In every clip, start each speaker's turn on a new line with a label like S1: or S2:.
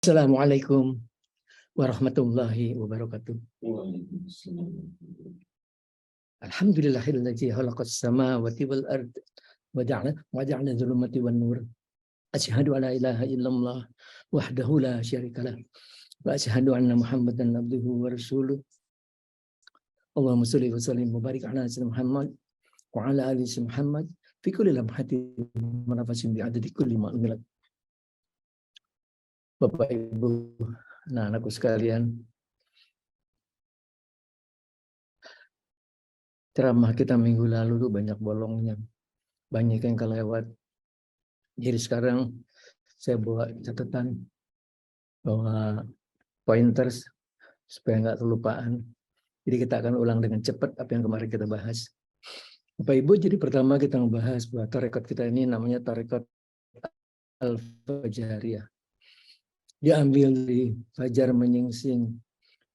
S1: Assalamualaikum warahmatullahi wabarakatuh. Alhamdulillahilladzi khalaqas samawati wal ard wa ja'ala dhulumati wan nur. Asyhadu an la ilaha illallah wahdahu la syarikalah wa asyhadu anna Muhammadan abduhu wa rasuluh. Allahumma shalli wa sallim wa barik ala sayyidina Muhammad wa ala ali Muhammad fi kulli lamhatin wa nafasin bi adadi kulli ma'lumat. Bapak Ibu, anak-anakku sekalian, ceramah kita minggu lalu tuh banyak bolongnya, banyak yang kelewat. Jadi sekarang saya bawa catatan bahwa pointers supaya nggak kelupaan. Jadi kita akan ulang dengan cepat apa yang kemarin kita bahas. Bapak Ibu, jadi pertama kita membahas bahwa tarekat kita ini namanya tarekat Al-Fajariyah. Dia ambil dari Fajar Menyingsing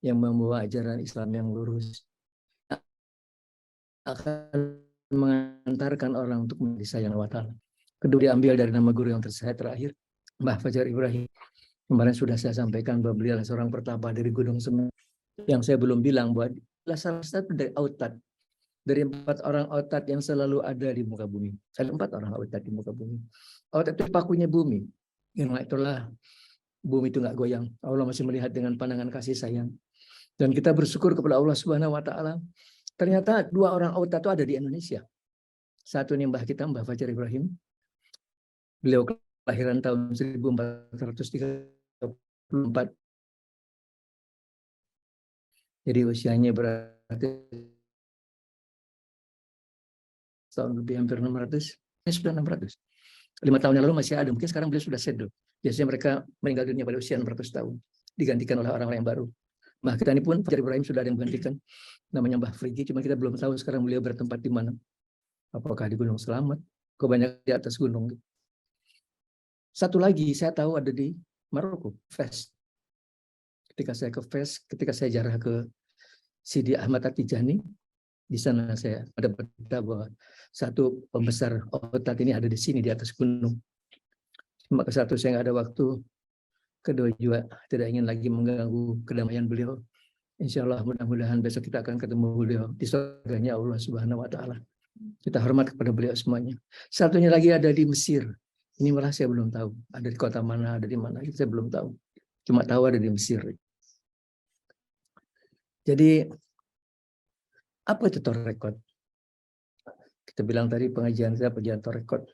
S1: yang membawa ajaran Islam yang lurus, akan mengantarkan orang untuk menjadi sayang Allah Ta'ala. Kedua, diambil dari nama guru yang saya terakhir, Mbah Fajar Ibrahim. Kemarin sudah saya sampaikan bahwa beliau adalah seorang pertapa dari Gunung Semeru. Yang saya belum bilang bahwa salah satu dari Autad, dari 4 orang Autad yang selalu ada di muka bumi. Ada 4 orang Autad di muka bumi. Autad itu pakunya bumi. Yang itulah bumi itu nggak goyang. Allah masih melihat dengan pandangan kasih sayang. Dan kita bersyukur kepada Allah Subhanahu wa Ta'ala. Ternyata 2 orang Autad itu ada di Indonesia. Satu ini Mbah kita, Mbah Fajar Ibrahim. Beliau kelahiran tahun 1434. Jadi usianya berarti tahun lebih, hampir 600. Ini sudah 600. 5 tahun yang lalu masih ada. Mungkin sekarang beliau sudah sedo. Biasanya mereka meninggal dunia pada usia 600 tahun. Digantikan oleh orang-orang yang baru. Mbah kita ini pun, Fajar Ibrahim, sudah ada yang menggantikan. Namanya Mbah Frigi. Cuma kita belum tahu sekarang beliau bertempat di mana. Apakah di Gunung Selamat? Kok banyak di atas gunung. Satu lagi saya tahu ada di Maroko, Fes. Ketika saya ke Fes, ketika saya ziarah ke Sidi Ahmad At-Tijani, di sana saya ada berita bahwa satu pembesar Autad ini ada di sini di atas gunung. Cuma ke satu saya nggak ada waktu, kedua juga tidak ingin lagi mengganggu kedamaian beliau. Insya Allah mudah-mudahan besok kita akan ketemu beliau di surganya Allah Subhanahu wa Ta'ala. Kita hormat kepada beliau semuanya. Satunya lagi ada di Mesir. Ini malah saya belum tahu. Ada di kota mana, ada di mana, itu saya belum tahu. Cuma tahu ada di Mesir. Jadi, apa itu tarekat? Kita bilang tadi pengajian saya pengajian tarekat.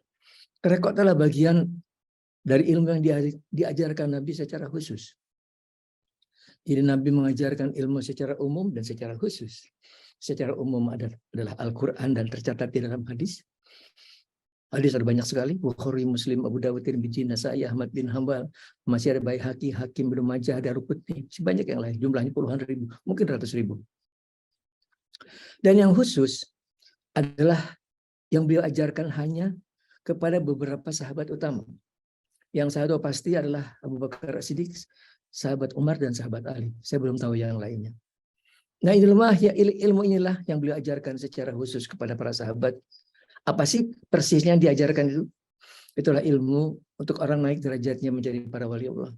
S1: Tarekat adalah bagian dari ilmu yang diajarkan Nabi secara khusus. Jadi Nabi mengajarkan ilmu secara umum dan secara khusus. Secara umum adalah Al-Quran dan tercatat di dalam hadis. Hadis ada banyak sekali. Bukhari, Muslim, Abu Dawud, Tirmidzi, Nasai, Ahmad bin Hambal. Masih ada Baihaqi, Hakim, Ibnu Majah, Daruqutni. Sebanyak yang lain. Jumlahnya puluhan ribu. Mungkin ratus ribu. Dan yang khusus adalah yang beliau ajarkan hanya kepada beberapa sahabat utama. Yang saya tahu pasti adalah Abu Bakar As-Siddiq, sahabat Umar, dan sahabat Ali. Saya belum tahu yang lainnya. Nah, ilmu inilah yang beliau ajarkan secara khusus kepada para sahabat. Apa sih persisnya yang diajarkan itu? Itulah ilmu untuk orang naik derajatnya menjadi para wali Allah.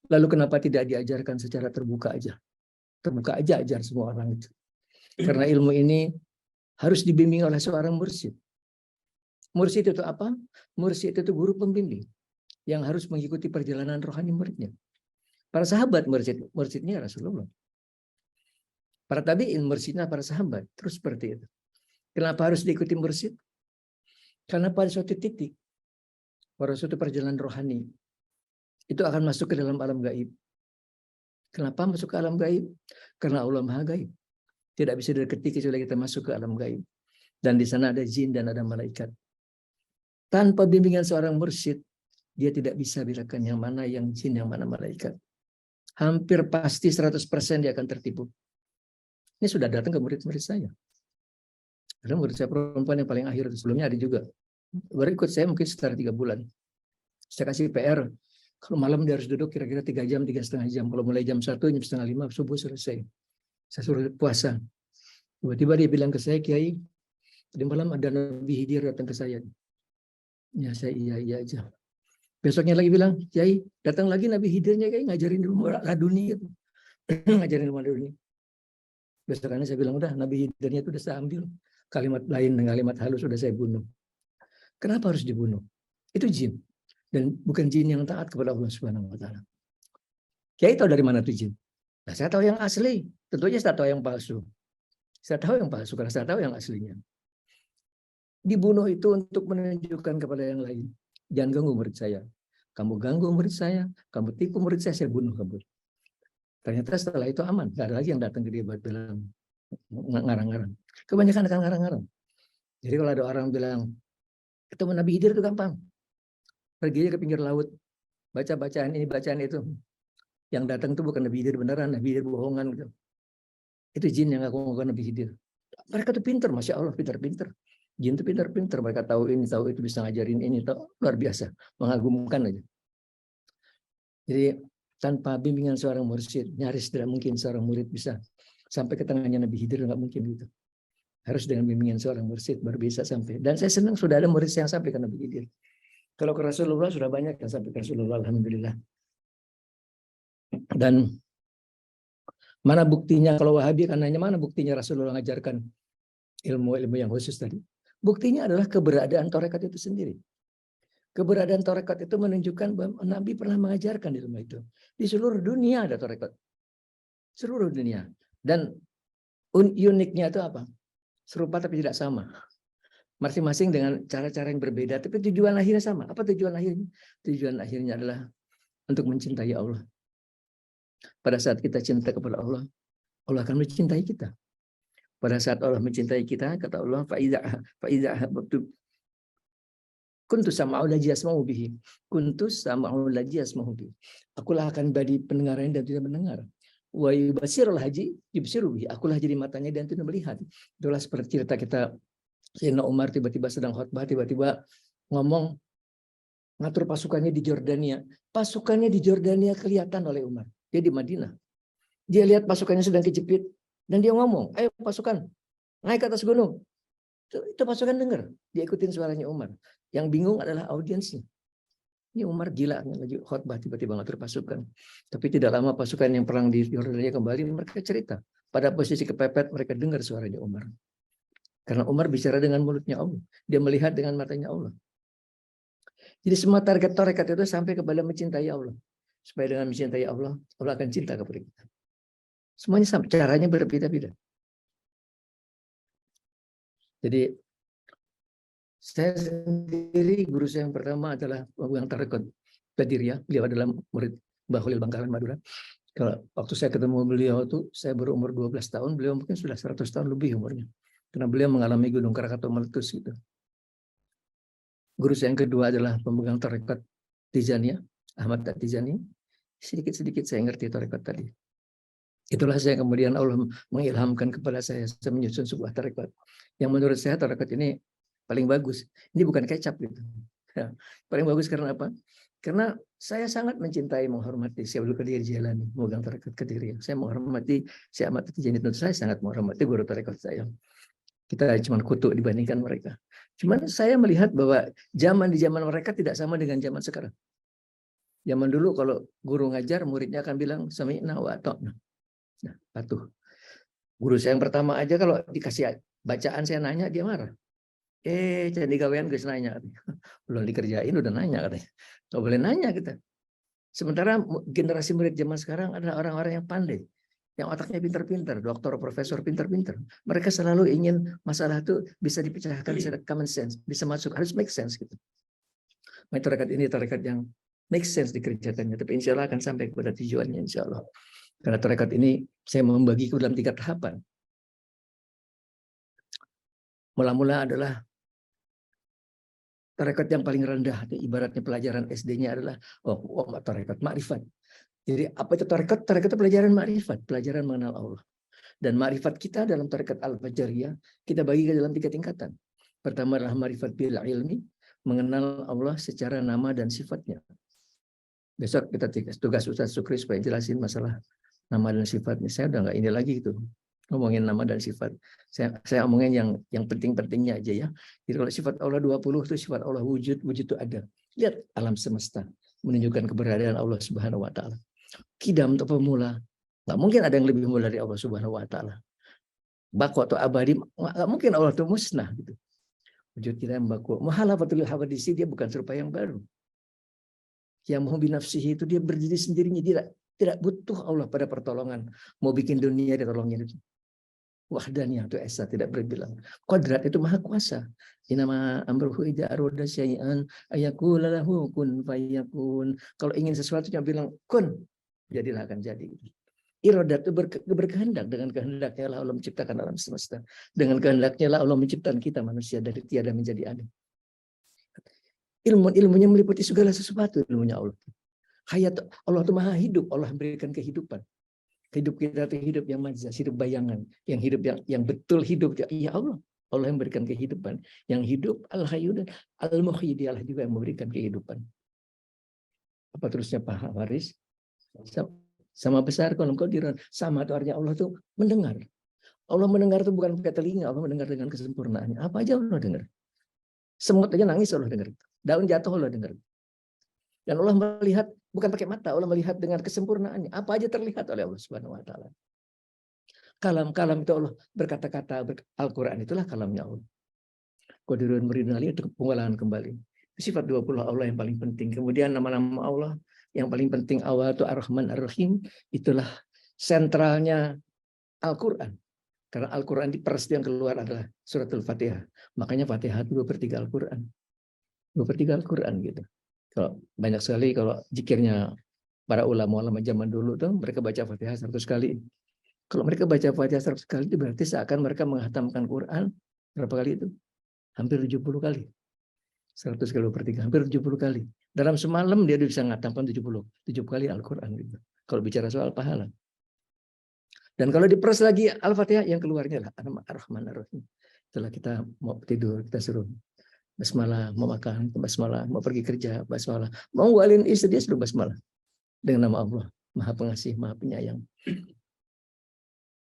S1: Lalu kenapa tidak diajarkan secara terbuka aja? Terbuka aja ajar semua orang itu. Karena ilmu ini harus dibimbing oleh seorang mursyid. Mursyid itu apa? Mursyid itu guru pembimbing yang harus mengikuti perjalanan rohani muridnya. Para sahabat mursyidnya Rasulullah. Para tabi'in mursyidnya para sahabat. Terus seperti itu. Kenapa harus diikuti mursyid? Karena pada suatu titik, pada suatu perjalanan rohani, itu akan masuk ke dalam alam gaib. Kenapa masuk ke alam gaib? Karena Allah Maha Gaib. Tidak bisa didekati kecuali kita masuk ke alam gaib. Dan di sana ada jin dan ada malaikat. Tanpa bimbingan seorang mursyid, dia tidak bisa bedakan yang mana yang jin, yang mana malaikat. Hampir pasti 100% dia akan tertipu. Ini sudah datang ke murid-murid saya. Karena murid saya perempuan yang paling akhir, sebelumnya ada juga. Baru ikut saya mungkin sekitar 3 bulan. Saya kasih PR, kalau malam dia harus duduk kira-kira 3 jam, 3,5 jam. Kalau mulai jam 1, jam 4:30 subuh selesai. Saya suruh puasa. Tiba-tiba dia bilang ke saya, Kiai, tadi malam ada Nabi Khidir datang ke saya. Ya saya iya aja. Besoknya lagi bilang, Kiai, datang lagi Nabi Khidirnya, Kiai ngajarin ilmu laduni gitu. Ngajarin ilmu laduni. Besokannya saya bilang, udah Nabi Khidirnya itu udah saya ambil. Kalimat lain dan kalimat halus sudah saya bunuh. Kenapa harus dibunuh? Itu jin. Dan bukan jin yang taat kepada Allah Subhanahu wa taala. Kiai tahu dari mana itu jin? Nah, saya tahu yang asli. Tentunya saya tahu yang palsu. Saya tahu yang palsu karena saya tahu yang aslinya. Dibunuh itu untuk menunjukkan kepada yang lain. Jangan ganggu murid saya. Kamu ganggu murid saya, kamu tipu murid saya bunuh kamu. Ternyata setelah itu aman. Gak ada lagi yang datang ke dia buat bilang ngarang-ngarang. Kebanyakan akan ngarang-ngarang. Jadi kalau ada orang bilang, ketemu Nabi Khidir itu gampang. Pergi aja ke pinggir laut. Baca bacaan ini, bacaan itu. Yang datang itu bukan Nabi Khidir beneran, Nabi Khidir bohongan. Gitu. Itu jin yang ngaku-ngaku Nabi Khidir. Mereka tuh pinter, Masya Allah, pinter-pinter. Jin itu pinter-pinter. Mereka tahu ini, tahu itu, bisa ngajarin ini. Tahu. Luar biasa. Mengagumkan aja. Jadi tanpa bimbingan seorang mursyid, nyaris tidak mungkin seorang murid bisa sampai ke tangannya Nabi Khidir, nggak mungkin gitu. Harus dengan bimbingan seorang mursyid baru bisa sampai. Dan saya senang sudah ada murid yang sampai ke Nabi Khidir. Kalau ke Rasulullah sudah banyak yang sampai ke Rasulullah, alhamdulillah. Dan mana buktinya kalau Wahabi kan nanya mana buktinya Rasulullah mengajarkan ilmu-ilmu yang khusus tadi? Buktinya adalah keberadaan tarekat itu sendiri. Keberadaan tarekat itu menunjukkan bahwa Nabi pernah mengajarkan ilmu itu. Di seluruh dunia ada tarekat. Seluruh dunia. Dan uniknya itu apa? Serupa tapi tidak sama. Masing-masing dengan cara-cara yang berbeda, tapi tujuan akhirnya sama. Apa tujuan akhirnya? Tujuan akhirnya adalah untuk mencintai Allah. Pada saat kita cinta kepada Allah, Allah akan mencintai kita. Pada saat Allah mencintai kita, kata Allah, faiza kuntu sama'u ladzi yasma'u bihi. Kuntu sama'u ladzi yasma'u bihi. Akulah akan jadi pendengaran dan tidak mendengar. Wa yubasirul haji yubsiru bihi. Akulah jadi matanya dan tidak melihat. Itulah seperti cerita kita Sayyidina Umar tiba-tiba sedang khutbah, tiba-tiba ngomong ngatur pasukannya di Jordania. Pasukannya di Jordania kelihatan oleh Umar. Dia di Madinah. Dia lihat pasukannya sedang kejepit dan dia ngomong, ayo pasukan naik ke atas gunung. Itu pasukan dengar, dia ikutin suaranya Umar. Yang bingung adalah audiensnya. Ini Umar gila lagi khutbah tiba-tiba ngatur pasukan. Tapi tidak lama pasukan yang perang di Yordania kembali, mereka cerita. Pada posisi kepepet mereka dengar suaranya Umar. Karena Umar bicara dengan mulutnya Allah. Dia melihat dengan matanya Allah. Jadi semua target tarekat itu sampai kepada mencintai Allah. Supaya dengan mencintai Allah, Allah akan cinta kepada kita. Semuanya sama, caranya berbeda-beda. Jadi saya sendiri, guru saya yang pertama adalah pemegang tarekat Qadiriyah. Beliau adalah murid Mbah Khalil Bangkalan Madura. Kalau waktu saya ketemu beliau itu, saya baru umur 12 tahun, beliau mungkin sudah 100 tahun lebih umurnya. Karena beliau mengalami Gunung Krakatau meletus gitu. Guru saya yang kedua adalah pemegang tarekat Tijaniyah, Ahmad Tijani. Sedikit-sedikit saya ngerti tarekat tadi. Itulah saya kemudian Allah mengilhamkan kepada saya menyusun sebuah tarekat. Yang menurut saya tarekat ini paling bagus. Ini bukan kecap gitu. Ya, paling bagus karena apa? Karena saya sangat mencintai, menghormati Syekh Abdul Qadir Jailani, memegang tarekat Qadiriyah. Saya menghormati Syekh Ahmad Tijani, tentu saya sangat menghormati guru tarekat saya. Kita cuma kutuk dibandingkan mereka. Cuman saya melihat bahwa di zaman mereka tidak sama dengan zaman sekarang. Zaman dulu kalau guru ngajar, muridnya akan bilang sami'na wa ata'na. Nah, patuh. Guru saya yang pertama aja kalau dikasih bacaan saya nanya, dia marah. Jadi gawean guys nanya. Belum dikerjain udah nanya katanya. Nggak boleh nanya kita. Sementara generasi murid zaman sekarang adalah orang-orang yang pandai. Yang otaknya pintar-pintar, dokter, profesor pintar-pintar. Mereka selalu ingin masalah itu bisa dipecahkan secara common sense. Bisa masuk, harus make sense gitu. Tarekat ini tarekat yang make sense dikerjakannya. Tapi insya Allah akan sampai kepada tujuannya insya Allah. Karena tarekat ini saya membagi ke dalam 3 tahapan. Mula-mula adalah tarekat yang paling rendah, ibaratnya pelajaran SD-nya adalah tarekat ma'rifat. Jadi apa itu tarekat? Tarekat itu pelajaran ma'rifat, pelajaran mengenal Allah. Dan ma'rifat kita dalam tarekat Al-Fajariyah kita bagi ke dalam 3 tingkatan. Pertama adalah ma'rifat bil ilmi, mengenal Allah secara nama dan sifatnya. Besok kita tugas Ustaz Sukri supaya jelasin masalah nama dan sifatnya. Saya udah nggak ini lagi gitu. Ngomongin nama dan sifat. Saya omongin yang penting-pentingnya aja ya. Jadi kalau sifat Allah 20 itu sifat Allah wujud itu ada. Lihat alam semesta menunjukkan keberadaan Allah Subhanahu wa taala. Kidam atau pemula, nggak mungkin ada yang lebih mulia dari Allah Subhanahu wa taala. Baku atau abadi, nggak mungkin Allah itu musnah gitu. Wujud kita yang baku. Muhalafatul hawadisi, dia bukan serupa yang baru. Yang mau binafsihi itu dia berdiri sendirinya, tidak butuh Allah pada pertolongan. Mau bikin dunia dia tolongin itu. Wahdaniyah itu esa, tidak berbilang. Qadrat itu maha kuasa. Inama amruhu idza arada syai'an ayaqula lahu kun fayakun. Kalau ingin sesuatu yang bilang kun, jadilah akan jadi. Iradat itu berkehendak, dengan kehendaknya Allah menciptakan alam semesta. Dengan kehendaknya Allah menciptakan kita manusia dari tiada menjadi ada. Ilmunya meliputi segala sesuatu, ilmunya Allah. Hayat Allah itu maha hidup, Allah memberikan kehidupan. Hidup kita itu hidup yang majaz, hidup bayangan, yang hidup yang betul hidup ya Allah. Allah yang memberikan kehidupan. Yang hidup Al-Hayyu dan Al-Muhyi, dialah juga yang memberikan kehidupan. Apa terusnya Pak Haris? Sama besar kolom qadiran. Sama itu artinya Allah itu mendengar. Allah mendengar itu bukan pakai telinga, Allah mendengar dengan kesempurnaannya. Apa aja Allah dengar. Semut aja nangis Allah dengar. Daun jatuh Allah dengar. Dan Allah melihat bukan pakai mata, Allah melihat dengan kesempurnaannya. Apa aja terlihat oleh Allah Subhanahu wa taala. Kalam itu Allah berkata-kata, Al-Qur'an itulah kalamnya Allah. Qadirun muridun itu pengulangan kembali. Sifat 20 Allah yang paling penting. Kemudian nama-nama Allah yang paling penting, awal itu Ar-Rahman Ar-Rahim, itulah sentralnya Al-Qur'an. Karena Al-Qur'an di pers yang keluar adalah suratul Fatihah. Makanya Fatihah 2/3 Al-Qur'an. 2/3 Al-Qur'an gitu. Kalau banyak sekali kalau zikirnya para ulama zaman dulu tuh mereka baca Fatihah 100 kali. Kalau mereka baca Fatihah 100 kali itu berarti seakan mereka menghatamkan Quran berapa kali itu? Hampir 70 kali. 100 kali per 3, hampir 70 kali. Dalam semalam dia bisa menghatamkan 70 kali Al-Qur'an gitu. Kalau bicara soal pahala. Dan kalau diperas lagi Al-Fatihah yang keluarnya lah Ar-Rahman Ar-Rahim. Setelah kita mau tidur kita suruh basmalah, mau makan, basmalah, mau pergi kerja, basmalah, mau ngeluarin istri dia suruh basmalah. Dengan nama Allah, Maha Pengasih, Maha Penyayang.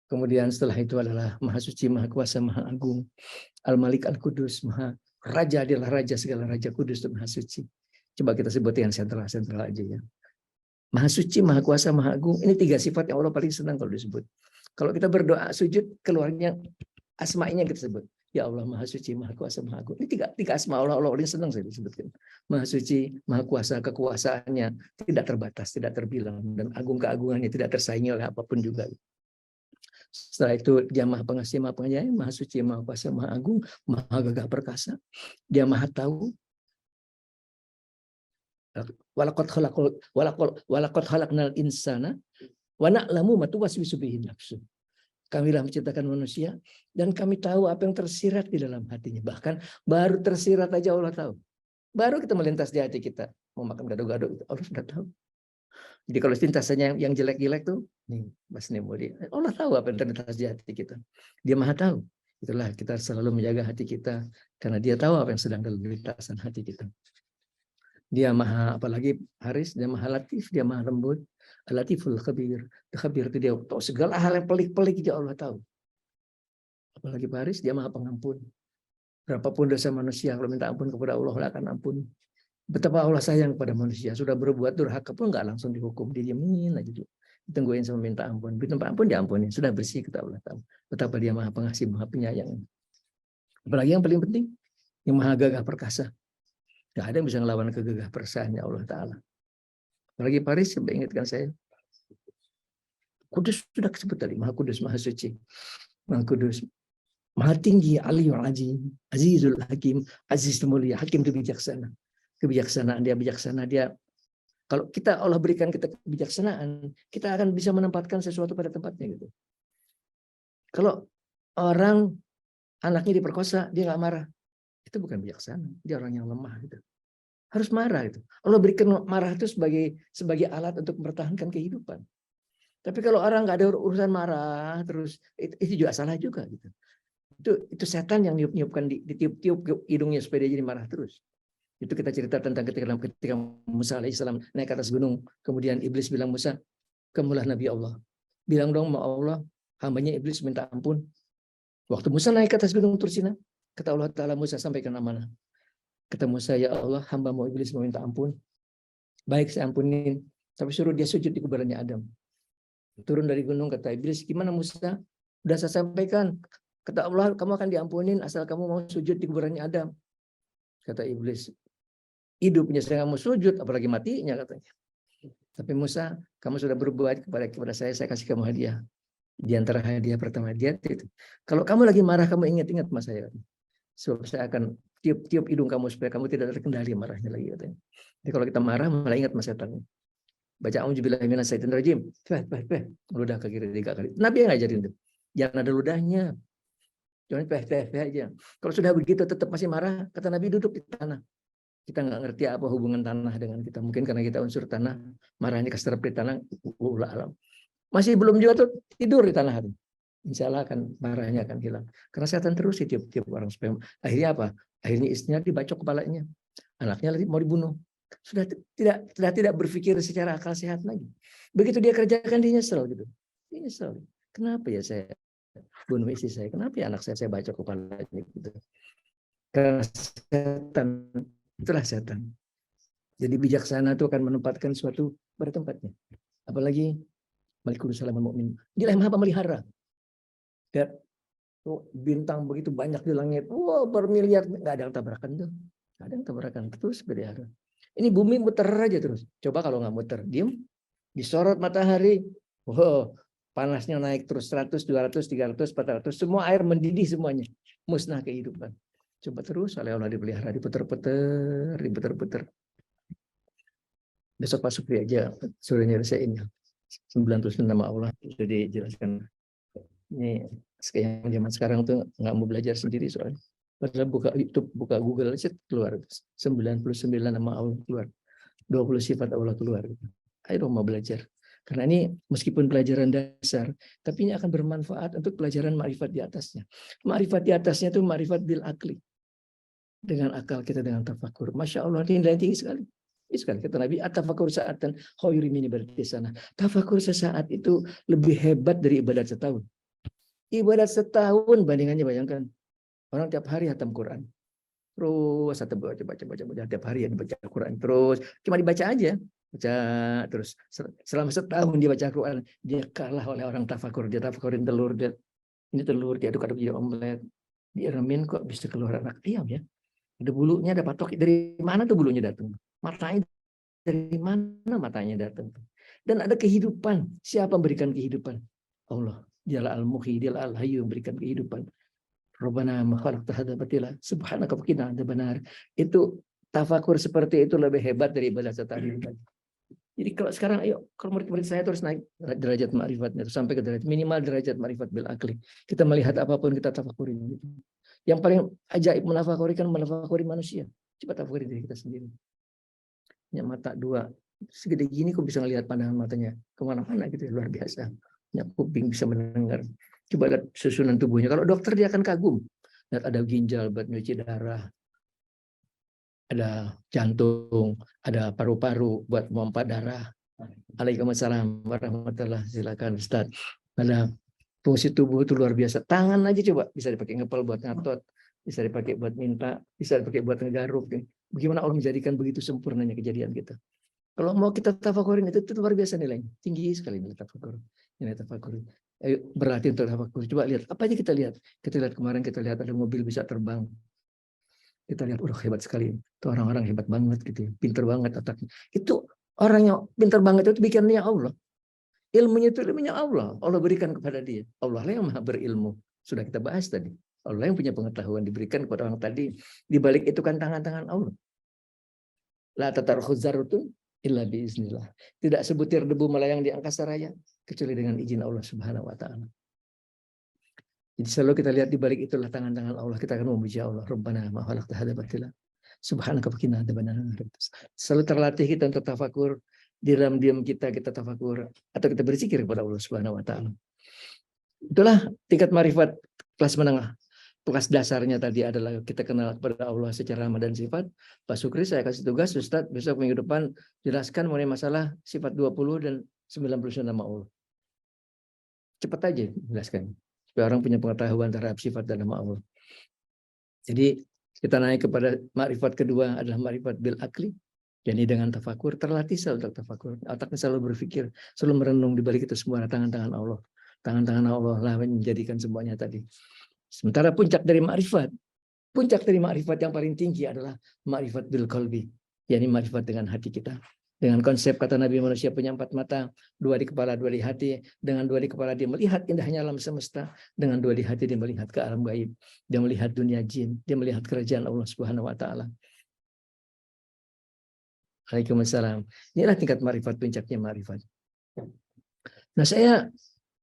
S1: Kemudian setelah itu adalah Maha Suci, Maha Kuasa, Maha Agung, Al-Malik, Al-Qudus, Maha Raja, adalah Raja segala Raja, Kudus itu Maha Suci. Coba kita sebut yang sentral aja ya. Maha Suci, Maha Kuasa, Maha Agung. Ini 3 sifat yang Allah paling senang kalau disebut. Kalau kita berdoa sujud, keluarnya asma'nya kita sebut. Ya Allah Maha Suci, Maha Kuasa, Maha Agung. Ini tiga asma Allah paling senang saya disebutkan. Maha Suci, Maha Kuasa, kekuasaannya tidak terbatas, tidak terbilang, dan agung keagungannya tidak tersaingi oleh apapun juga. Setelah itu dia Maha Pengasih, Maha Penyayang, Maha Suci, Maha Kuasa, Maha Agung, Maha Gagah Perkasa. Dia Maha Tahu. Walaqad khalaqnal insana wa na'lamu ma tuwaswisu bihi nafsu. Kamilah menciptakan manusia dan kami tahu apa yang tersirat di dalam hatinya. Bahkan baru tersirat aja Allah tahu. Baru kita melintas di hati kita. Mau makan gado-gado, Allah sudah tahu. Jadi kalau lintasannya yang jelek-jelek tuh, nih Mas Nemodi, Allah tahu apa yang terlintas di hati kita. Dia Maha tahu. Itulah kita selalu menjaga hati kita. Karena dia tahu apa yang sedang dalam lintasan hati kita. Dia Maha, apalagi Haris, dia Maha Latif, dia Maha Lembut. Al-Latiful Khabir. Khabir itu dia tahu segala hal yang pelik-pelik dia Allah tahu. Apalagi Haris, dia Maha Pengampun. Berapapun dosa manusia, kalau minta ampun kepada Allah akan ampun. Betapa Allah sayang pada manusia. Sudah berbuat durhaka pun nggak langsung dihukum, dijamin aja dulu. Ditungguin sama minta ampun. Minta ampun diampuni. Sudah bersih kita Allah tahu. Betapa dia Maha Pengasih, Maha Penyayang. Apalagi yang paling penting, yang Maha Gagah Perkasa. Gak ada yang bisa ngelawan kegagah perkasaannya Allah Ta'ala. Apalagi Paris, coba ingatkan saya. Kudus sudah disebut tadi. Maha Kudus, Maha Suci. Maha Kudus. Maha Tinggi, Aliyul Azim. Azizul Hakim. Aziz mulia. Hakim itu bijaksana. Kebijaksanaan dia bijaksana. Dia kalau kita Allah berikan kita kebijaksanaan, kita akan bisa menempatkan sesuatu pada tempatnya gitu. Kalau orang anaknya diperkosa, dia nggak marah. Itu bukan bijaksana. Dia orang yang lemah gitu. Harus marah itu. Allah berikan marah itu sebagai alat untuk mempertahankan kehidupan. Tapi kalau orang nggak ada urusan marah terus itu juga salah juga gitu. Itu setan yang niup-niupkan ditiup-tiup hidungnya supaya dia jadi marah terus. Itu kita cerita tentang ketika Musa alaihissalam naik ke atas gunung, kemudian iblis bilang, Musa, kamulah Nabi Allah. Bilang dong sama Allah, hambanya iblis minta ampun. Waktu Musa naik ke atas gunung Tursina, kata Allah Ta'ala, Musa sampaikan amanah. Kata Musa, ya Allah, hamba mau iblis meminta ampun. Baik, saya ampunin. Tapi suruh dia sujud di kuburannya Adam. Turun dari gunung, kata iblis, gimana Musa? Udah saya sampaikan. Kata Allah, kamu akan diampunin asal kamu mau sujud di kuburannya Adam. Kata iblis, hidupnya saya nggak mau sujud, apalagi matinya katanya. Tapi Musa, kamu sudah berbuat kepada saya kasih kamu hadiah. Di antara hadiah pertama dia itu, kalau kamu lagi marah, kamu ingat-ingat mas saya. Sebab saya akan tiup-tiup hidung kamu supaya kamu tidak terkendali marahnya lagi katanya. Jadi kalau kita marah malah ingat mas setan. Baca auzubillahi minasyaitonirrajim. Ludah ke kiri 3 kali. Nabi yang ngajarin itu. Jangan ada ludahnya. Jangan aja. Kalau sudah begitu tetap masih marah, kata Nabi duduk di tanah. Kita nggak ngerti apa hubungan tanah dengan kita. Mungkin karena kita unsur tanah, marahnya keserap di tanah. Alam. Masih belum juga tuh tidur di tanah hari. Insya Allah akan marahnya akan hilang. Karena setan terus tiap orang supaya akhirnya apa? Akhirnya istrinya dibacok kepalanya, anaknya mau dibunuh. Sudah tidak berpikir secara akal sehat lagi. Begitu dia kerjakan dia nyesel gitu. Dia nyesel. Kenapa ya saya bunuh istri saya? Kenapa ya anak saya bacok kepalanya gitu? Karena setan, itulah setan. Jadi bijaksana itu akan menempatkan suatu pada tempatnya. Apalagi Malikul Salam Mukmin. Dia yang maha pemelihara. Dan bintang begitu banyak di langit, wah bermiliar, nggak ada yang tabrakan tuh, nggak ada yang tabrakan, terus berliara. Ini bumi muter aja terus. Coba kalau nggak muter, diem, disorot matahari, wow, panasnya naik terus 100, 200, 300, 400, semua air mendidih semuanya, musnah kehidupan. Coba terus oleh Allah dipelihara, diputer-puter. Besok Pak Supri aja suruh nyelesain 99 nama Allah, jadi jelaskan. Ini kayak zaman sekarang tuh nggak mau belajar sendiri soalnya. Padahal buka YouTube, buka Google aja keluar 99 nama Allah keluar. 20 sifat Allah keluar. Ayo mau belajar. Karena ini meskipun pelajaran dasar, tapi ini akan bermanfaat untuk pelajaran ma'rifat di atasnya. Ma'rifat di atasnya itu ma'rifat bil akli. Dengan akal kita, dengan tafakur. Masya Allah, ini nilai tinggi sekali. Ini sekali kata Nabi, at-tafakur sa'atan khairum min ibadatis sana. Tafakur sesaat itu lebih hebat dari ibadat setahun. Ibadat setahun bandingannya, bayangkan orang tiap hari hatam Quran, terus atau baca tiap hari ya dibaca Quran terus, cuma dibaca aja, baca terus selama setahun dia baca Quran, dia kalah oleh orang tafakur. Dia tafakurin telur, dia ini telur diaduk-aduk jadi omelet, diremin kok bisa keluar anak ayam ya, ada bulunya, ada patok, dari mana tuh bulunya datang, matanya dari mana matanya datang, dan ada kehidupan. Siapa memberikan kehidupan? Allah. Dialah Al-Muhyi, dialah Al-Hayyu, memberikan kehidupan. Rabbana ma khalaqta hadza batila subhanaka faqina adzabannar. Itu tafakur seperti itu lebih hebat dari ibadah setahun. Jadi kalau sekarang ayo kalau murid-murid saya terus naik derajat ma'rifatnya sampai ke derajat minimal derajat ma'rifat bil akli. Kita melihat apapun kita tafakurin gitu. Yang paling ajaib menafakuri kan menafakuri manusia. Coba tafakurin diri kita sendiri. Punya mata dua segede gini kok bisa ngelihat pandangan matanya kemana-mana gitu, luar biasa. Punya kuping bisa mendengar. Coba lihat susunan tubuhnya. Kalau dokter dia akan kagum. Lihat ada ginjal buat nyuci darah, ada jantung, ada paru-paru buat pompa darah. Waalaikumsalam warahmatullahi, silakan Ustaz. Ada fungsi tubuh itu luar biasa. Tangan aja coba bisa dipakai ngepel buat ngatot, bisa dipakai buat minta, bisa dipakai buat ngegaruk. Bagaimana Allah menjadikan begitu sempurnanya kejadian kita. Kalau mau kita tafakurin itu luar biasa nilainya, tinggi sekali nilai tafakur. Nilai tafakur. Ayo berlatih untuk tafakur. Coba lihat apa aja kita lihat. Kita lihat kemarin kita lihat ada mobil bisa terbang. Kita lihat, hebat sekali. Itu orang-orang hebat banget gitu, pinter banget otaknya. Itu orang yang pinter banget itu bikinnya Allah. Ilmunya itu ilmunya Allah. Allah berikan kepada dia. Allah lah yang maha berilmu. Sudah kita bahas tadi. Allah yang punya pengetahuan diberikan kepada orang tadi. Di balik itu kan tangan-tangan Allah. La tatarukhu zarutun illa biiznillah. Tidak sebutir debu melayang di angkasa raya kecuali dengan izin Allah Subhanahu wa taala. Jadi selalu kita lihat di balik itulah tangan-tangan Allah, kita akan memuji Allah. Rabbana ma khalaqta hadza batila subhanaka faqina adzabannar. Selalu terlatih kita untuk tafakur, diam-diam kita tafakur atau kita berzikir kepada Allah Subhanahu wa taala. Itulah tingkat marifat kelas menengah. Kelas dasarnya tadi adalah kita kenal kepada Allah secara nama dan sifat. Pak Sukri saya kasih tugas, Ustadz besok minggu depan jelaskan mengenai masalah sifat 20 dan 99 nama Allah. Cepat aja jelaskan. Supaya orang punya pengetahuan terhadap sifat dan nama Allah. Jadi Kita naik kepada makrifat kedua adalah makrifat bil akli. Jadi dengan tafakur, terlatih selalu untuk tafakur. Otaknya selalu berpikir, selalu merenung di balik itu semua tangan-tangan Allah. Tangan-tangan Allah lah menjadikan semuanya tadi. Sementara puncak dari makrifat yang paling tinggi adalah makrifat bil qalbi. yakni makrifat dengan hati kita. Dengan konsep kata Nabi, manusia punya 4 mata, 2 di kepala, 2 di hati. Dengan 2 di kepala dia melihat indahnya alam semesta, dengan 2 di hati dia melihat ke alam gaib. Dia melihat dunia jin, dia melihat kerajaan Allah Subhanahu wa taala. Waalaikumsalam. Inilah tingkat marifat, puncaknya marifat. Nah, saya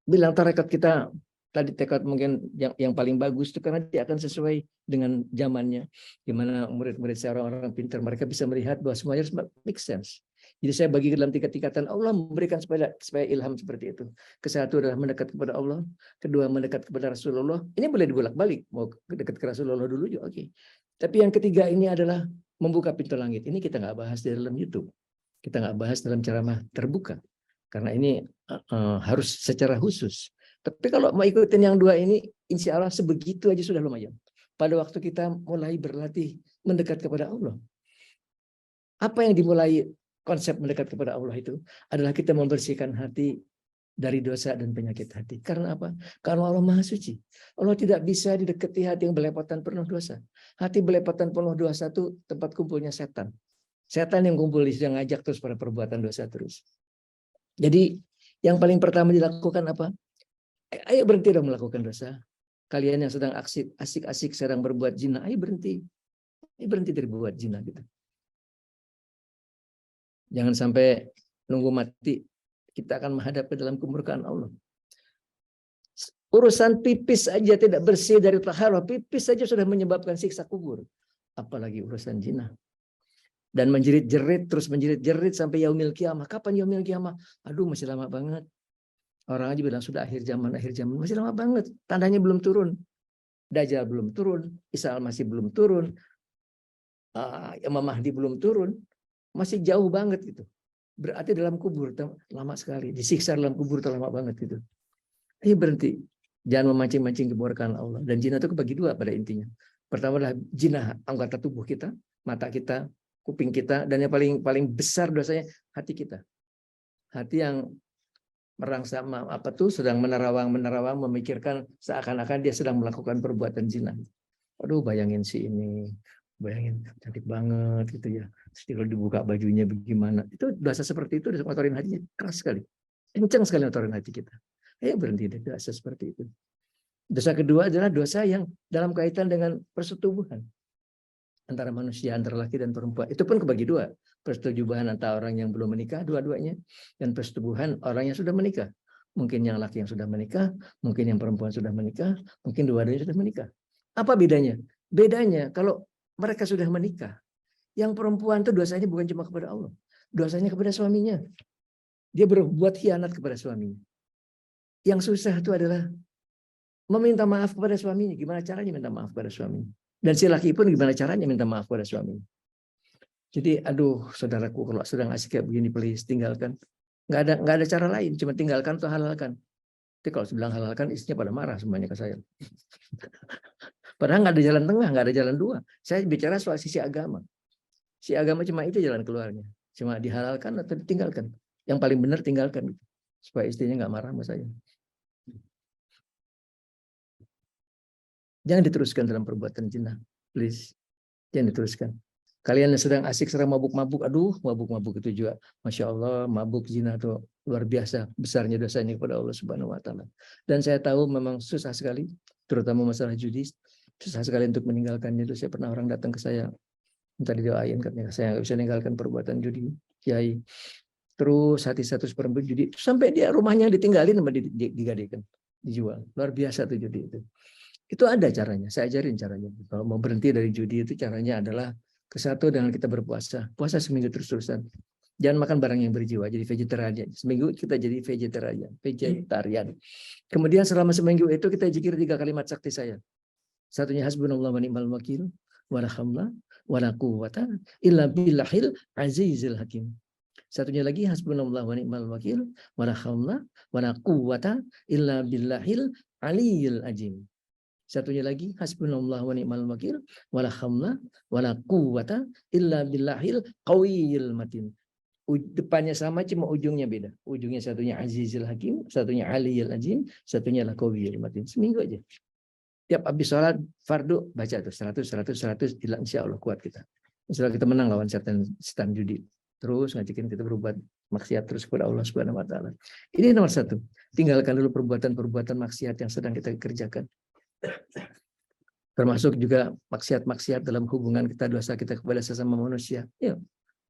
S1: bilang tarekat kita tadi tekad mungkin yang paling bagus itu karena dia akan sesuai dengan zamannya. Di mana murid-murid saya orang-orang pintar, mereka bisa melihat bahwa semuanya harus make sense. Jadi saya bagi dalam tingkatan Allah memberikan supaya ilham seperti itu. Kesatu adalah mendekat kepada Allah, kedua mendekat kepada Rasulullah. Ini boleh dibolak-balik, mau dekat ke Rasulullah dulu juga oke. Tapi yang ketiga ini adalah membuka pintu langit. Ini kita nggak bahas di dalam YouTube. Kita nggak bahas dalam ceramah terbuka. Karena ini harus secara khusus. Tapi kalau mau ikutin yang dua ini, insya Allah sebegitu aja sudah lumayan. Pada waktu kita mulai berlatih mendekat kepada Allah. Apa yang dimulai konsep mendekat kepada Allah itu adalah kita membersihkan hati dari dosa dan penyakit hati. Karena apa? Karena Allah Maha Suci. Allah tidak bisa didekati hati yang belepotan penuh dosa. Hati belepotan penuh dosa itu tempat kumpulnya setan. Setan yang kumpul yang ngajak terus pada perbuatan dosa terus. Jadi yang paling pertama dilakukan apa? Ayo berhenti dong melakukan dosa. Kalian yang sedang asik-asik sedang berbuat zina, ayo berhenti. Ayo berhenti dari berbuat zina gitu. Jangan sampai nunggu mati kita akan menghadap ke dalam kemurkaan Allah. Urusan pipis aja tidak bersih dari taharah, pipis saja sudah menyebabkan siksa kubur. Apalagi urusan zina. Dan menjerit-jerit terus menjerit-jerit sampai yaumil kiamah. Kapan yaumil kiamah? Aduh, masih lama banget. Orang aja bilang sudah akhir zaman. Masih lama banget. Tandanya belum turun. Dajjal belum turun. Isa al-Masih belum turun. Imam Mahdi belum turun. Masih jauh banget gitu. Berarti dalam kubur lama sekali. Disiksa dalam kubur lama banget gitu. Ayo berhenti. Jangan memancing-mancing kemurkaan Allah. Dan zina itu kebagi dua pada intinya. Pertama adalah zina anggota tubuh kita, mata kita, kuping kita, dan yang paling besar dosanya hati kita. Hati yang merangsa apa tuh sedang menerawang memikirkan seakan-akan dia sedang melakukan perbuatan zina. Aduh, bayangin si ini, bayangin cantik banget gitu ya. Terus kalau dibuka bajunya bagaimana? Itu dosa seperti itu ngotorin hatinya keras sekali. Kencang sekali ngotorin hati kita. Ayo berhenti deh dosa seperti itu. Dosa kedua adalah dosa yang dalam kaitan dengan persetubuhan antara manusia, antara laki dan perempuan. Itu pun kebagi dua. Persetubuhan antara orang yang belum menikah, dua-duanya. Dan persetubuhan orang yang sudah menikah. Mungkin yang laki yang sudah menikah, mungkin yang perempuan sudah menikah, mungkin dua-duanya sudah menikah. Apa bedanya? Bedanya kalau mereka sudah menikah, yang perempuan itu dosanya bukan cuma kepada Allah. Dosanya kepada suaminya. Dia berbuat khianat kepada suaminya. Yang susah itu adalah meminta maaf kepada suaminya. Gimana caranya minta maaf kepada suaminya? Dan si laki pun gimana caranya minta maaf kepada suaminya? Jadi, aduh, saudaraku, kalau sedang asik kayak begini, please tinggalkan. Nggak ada cara lain, cuma tinggalkan atau halalkan. Tapi kalau bilang halalkan, istrinya pada marah semuanya ke saya. Padahal nggak ada jalan tengah, nggak ada jalan dua. Saya bicara soal sisi agama. Si agama cuma itu jalan keluarnya. Cuma dihalalkan atau ditinggalkan. Yang paling benar tinggalkan. Supaya istrinya nggak marah sama saya. Jangan diteruskan dalam perbuatan zina, please. Jangan diteruskan. Kalian yang sedang asik, sedang mabuk-mabuk, aduh, mabuk-mabuk itu juga, masya Allah, mabuk zina itu luar biasa besarnya dosanya kepada Allah Subhanahu Wa Taala. Dan saya tahu memang susah sekali, terutama masalah judi, susah sekali untuk meninggalkannya. Itu saya pernah orang datang ke saya, minta didoain, katanya saya nggak bisa meninggalkan perbuatan judi, kiai. Terus hati satu perempuan judi, sampai dia rumahnya ditinggalin sama digadekan, dijual. Luar biasa tuh judi itu. Itu ada caranya, saya ajarin caranya. Kalau mau berhenti dari judi itu caranya adalah kesatu dengan kita berpuasa. Puasa seminggu terus-terusan. Jangan makan barang yang berjiwa, jadi vegetarian. Seminggu kita jadi vegetarian. Kemudian selama seminggu itu kita zikir 3 kalimat sakti saya. Satunya hasbunallah wa ni'mal wakil, wa la haula wa la quwwata illa billahil azizil hakim. Satunya lagi hasbunallah wa ni'mal wakil, wa la haula wa la quwwata illa billahil aliyil azim. Satunya lagi hasbunallah wa ni'mal wakil wala hamla wala quwwata illa billahil qawiyil matin. Depannya sama, cuma ujungnya beda. Ujungnya satunya Azizul Hakim, satunya Aliyul Azim, satunya Qawiyul Matin. Seminggu aja. Tiap habis sholat fardu baca tuh 100 insya Allah kuat kita. Insya Allah kita menang lawan setan judi. Terus ngajakin kita berbuat maksiat terus kepada Allah Subhanahu wa taala. Ini nomor satu. Tinggalkan dulu perbuatan-perbuatan maksiat yang sedang kita kerjakan. Termasuk juga maksiat-maksiat dalam hubungan kita, dosa kita kepada sesama manusia. Yuk,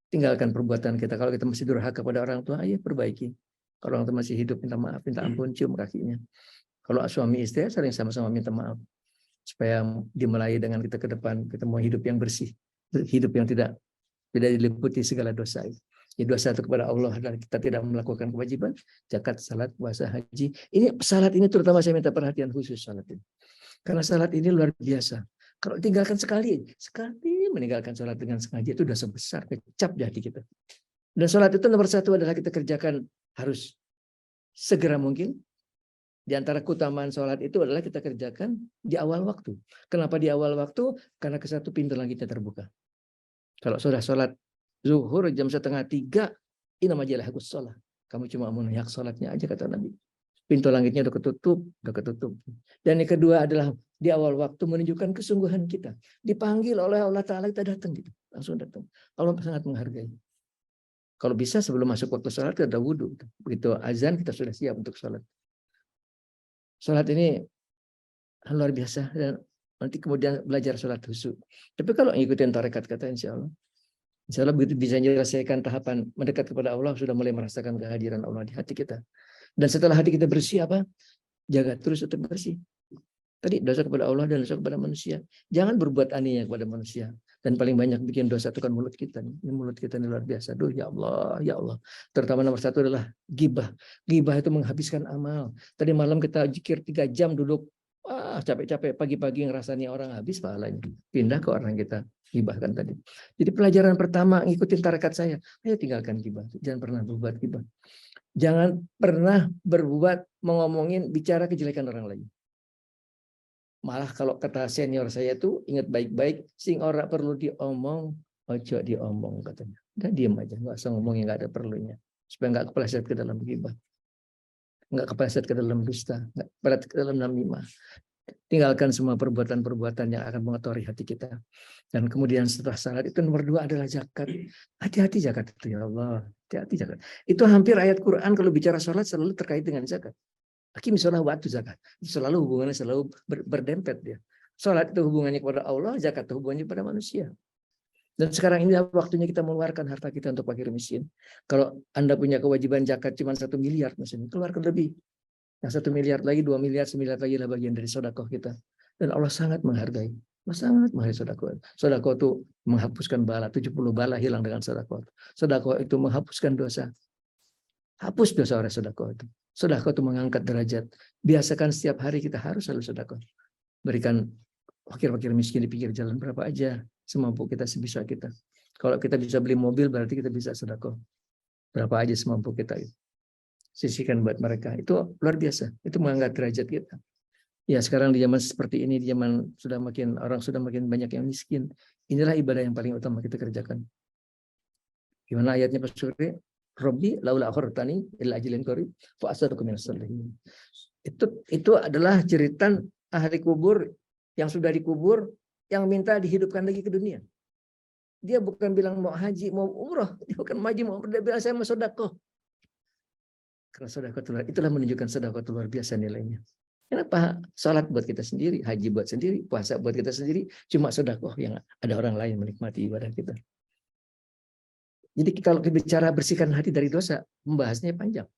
S1: tinggalkan perbuatan kita. Kalau kita masih durhaka pada orang tua, ayo perbaiki. Kalau orang tua masih hidup, minta maaf, minta ampun, cium kakinya. Kalau suami istri, sering sama-sama minta maaf. Supaya dimulai dengan kita ke depan, kita mau hidup yang bersih. Hidup yang tidak diliputi segala dosa. Ya, dosa itu kepada Allah adalah kita tidak melakukan kewajiban, zakat, salat, puasa, haji. Ini salat ini terutama saya minta perhatian khusus salat ini. Karena salat ini luar biasa. Kalau tinggalkan sekali meninggalkan sholat dengan sengaja itu dosa besar, kecap di hati kita. Dan sholat itu nomor satu adalah kita kerjakan harus segera mungkin. Di antara keutamaan sholat itu adalah kita kerjakan di awal waktu. Kenapa di awal waktu? Karena ke satu pintu langitnya terbuka. Kalau sudah sholat zuhur jam 2:30, ini namanya hakus sholat. Kamu cuma menunjuk sholatnya aja kata Nabi. Pintu langitnya udah ketutup. Dan yang kedua adalah di awal waktu menunjukkan kesungguhan kita. Dipanggil oleh Allah Ta'ala, kita datang gitu. Langsung datang. Allah sangat menghargai. Kalau bisa sebelum masuk waktu sholat, kita ada wudhu. Begitu azan, kita sudah siap untuk sholat. Sholat ini luar biasa. Dan nanti kemudian belajar sholat khusyuk. Tapi kalau ngikutin tarekat kata insya Allah begitu bisa menyelesaikan tahapan mendekat kepada Allah, sudah mulai merasakan kehadiran Allah di hati kita. Dan setelah hati kita bersih apa? Jaga terus tetap bersih. Tadi dosa kepada Allah dan dosa kepada manusia. Jangan berbuat aneh kepada manusia. Dan paling banyak bikin dosa itu kan mulut kita. Ini mulut kita ini luar biasa. Duh ya Allah, ya Allah. Terutama nomor satu adalah ghibah. Ghibah itu menghabiskan amal. Tadi malam kita zikir 3 jam duduk. Capek-capek. Pagi-pagi ngerasanya orang habis pahalanya. Pindah ke orang kita ghibahkan tadi. Jadi pelajaran pertama, ngikutin tarekat saya. Ayo tinggalkan ghibah. Jangan pernah berbuat ghibah. Jangan pernah ngomongin, bicara kejelekan orang lain. Malah kalau kata senior saya itu, ingat baik-baik, sing ora perlu diomong, ojo diomong katanya. Udah diem aja, nggak usah ngomong yang nggak ada perlunya. Supaya nggak kepleset ke dalam ghibah. Nggak kepleset ke dalam dusta, nggak kepleset ke dalam namimah. Tinggalkan semua perbuatan-perbuatan yang akan mengotori hati kita. Dan kemudian setelah salat itu nomor 2 adalah zakat. Hati-hati zakat itu ya Allah. Hati-hati zakat. Itu hampir ayat Quran kalau bicara salat selalu terkait dengan zakat. Aqimi shalah wa atu zakat. Selalu hubungannya selalu berdempet dia. Salat itu hubungannya kepada Allah, zakat itu hubungannya kepada manusia. Dan sekarang ini waktunya kita mengeluarkan harta kita untuk fakir miskin. Kalau Anda punya kewajiban zakat cuma 1 miliar misalnya, keluarkan lebih. Yang 1 miliar lagi, 2 miliar, 1 miliar lagi adalah bagian dari sedekah kita. Dan Allah sangat menghargai. Allah sangat menghargai sedekah. Sedekah itu menghapuskan bala, 70 bala hilang dengan sedekah. Sedekah itu menghapuskan dosa. Hapus dosa orang sedekah itu. Sedekah itu mengangkat derajat. Biasakan setiap hari kita harus selalu sedekah. Berikan fakir-fakir miskin di pinggir jalan berapa aja semampu kita, sebisa kita. Kalau kita bisa beli mobil berarti kita bisa sedekah. Berapa aja semampu kita itu. Sisihkan buat mereka. Itu luar biasa. Itu mengangkat derajat kita. Ya sekarang di zaman seperti ini, di zaman orang sudah makin banyak yang miskin. Inilah ibadah yang paling utama kita kerjakan. Gimana ayatnya Pak Suri? Robbi laula akhartani ila ajalin qarib fa asadukum minas salihin. Itu adalah cerita ahli kubur yang sudah dikubur yang minta dihidupkan lagi ke dunia. Dia bukan bilang mau haji, mau umroh, dia bukan haji, mau umroh, dia bilang saya mau sedekah. Karena sedekah itulah menunjukkan sedekah luar biasa nilainya. Kenapa? Salat buat kita sendiri, haji buat sendiri, puasa buat kita sendiri, cuma sedekah yang ada orang lain menikmati ibadah kita. Jadi kalau kita bicara bersihkan hati dari dosa, membahasnya panjang.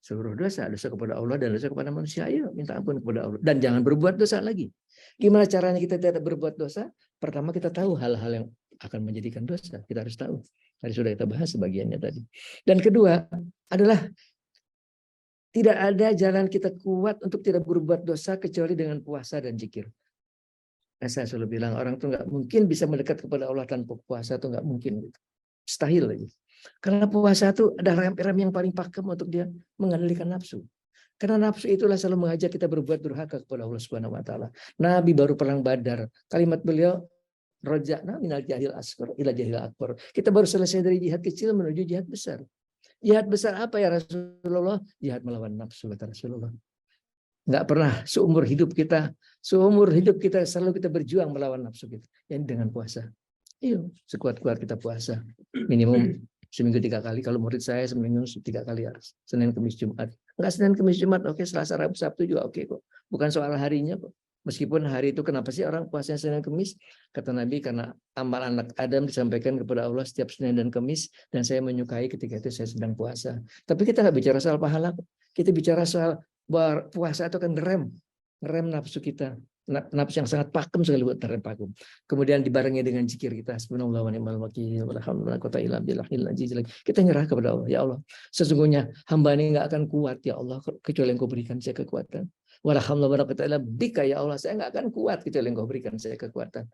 S1: Seluruh dosa kepada Allah dan dosa kepada manusia, ayo minta ampun kepada Allah. Dan jangan berbuat dosa lagi. Gimana caranya kita tidak berbuat dosa? Pertama kita tahu hal-hal yang akan menjadikan dosa. Kita harus tahu. Tadi sudah kita bahas sebagiannya tadi. Dan kedua adalah tidak ada jalan kita kuat untuk tidak berbuat dosa kecuali dengan puasa dan zikir. Saya selalu bilang orang tuh nggak mungkin bisa mendekat kepada Allah tanpa puasa, tuh nggak mungkin gitu. Mustahil lagi. Karena puasa itu ada rem yang paling pakem untuk dia mengendalikan nafsu. Karena nafsu itulah selalu mengajak kita berbuat durhaka kepada Allah Subhanahu wa taala. Nabi baru perang Badar, kalimat beliau roja'na minal jahil asghar ila jahil akbar. Kita baru selesai dari jihad kecil menuju jihad besar. Jihad besar apa ya Rasulullah? Jihad melawan nafsu kata Rasulullah. Nggak pernah seumur hidup kita selalu kita berjuang melawan nafsu kita. Yang dengan puasa. Iya, sekuat-kuat kita puasa. Minimum seminggu 3 kali. Kalau murid saya seminggu 3 kali harus. Senin, Kamis, Jumat. Enggak Senin, Kamis, Jumat. Oke, Selasa, Rabu, Sabtu juga oke kok. Bukan soal harinya kok. Meskipun hari itu kenapa sih orang puasanya Senin, Kamis? Kata Nabi karena amal anak Adam disampaikan kepada Allah setiap Senin dan Kamis. Dan saya menyukai ketika itu saya sedang puasa. Tapi kita nggak bicara soal pahala. Kita bicara soal puasa itu kan ngerem nafsu kita. Nafsu yang sangat pakem sekali buat ngerem pakem. Kemudian dibarengi dengan zikir kita. Subhanallah wa ni'mal wakil. Kita nyerah kepada Allah. Ya Allah, sesungguhnya hamba ini nggak akan kuat ya Allah kecuali Engkau berikan saya kekuatan. Bika ya Allah, saya nggak akan kuat kecuali Engkau berikan saya kekuatan.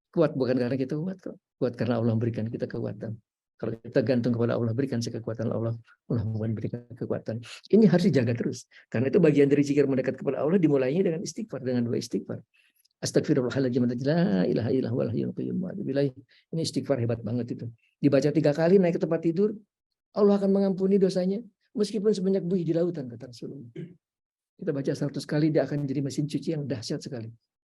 S1: Kuat bukan karena kita kuat kok. Kuat karena Allah memberikan kita kekuatan. Kalau kita gantung kepada Allah, berikan saya kekuatan Allah memberikan kekuatan. Ini harus dijaga terus. Karena itu bagian dari zikir mendekat kepada Allah dimulainya dengan istighfar, dengan 2 istighfar. Astagfirullahaladzim, la ilaha illallah wal hayyul qayyum. Ini istighfar hebat banget itu. Dibaca 3 kali naik ke tempat tidur, Allah akan mengampuni dosanya meskipun sebanyak buih di lautan kata Rasulullah. Kita baca 100 kali dia akan jadi mesin cuci yang dahsyat sekali.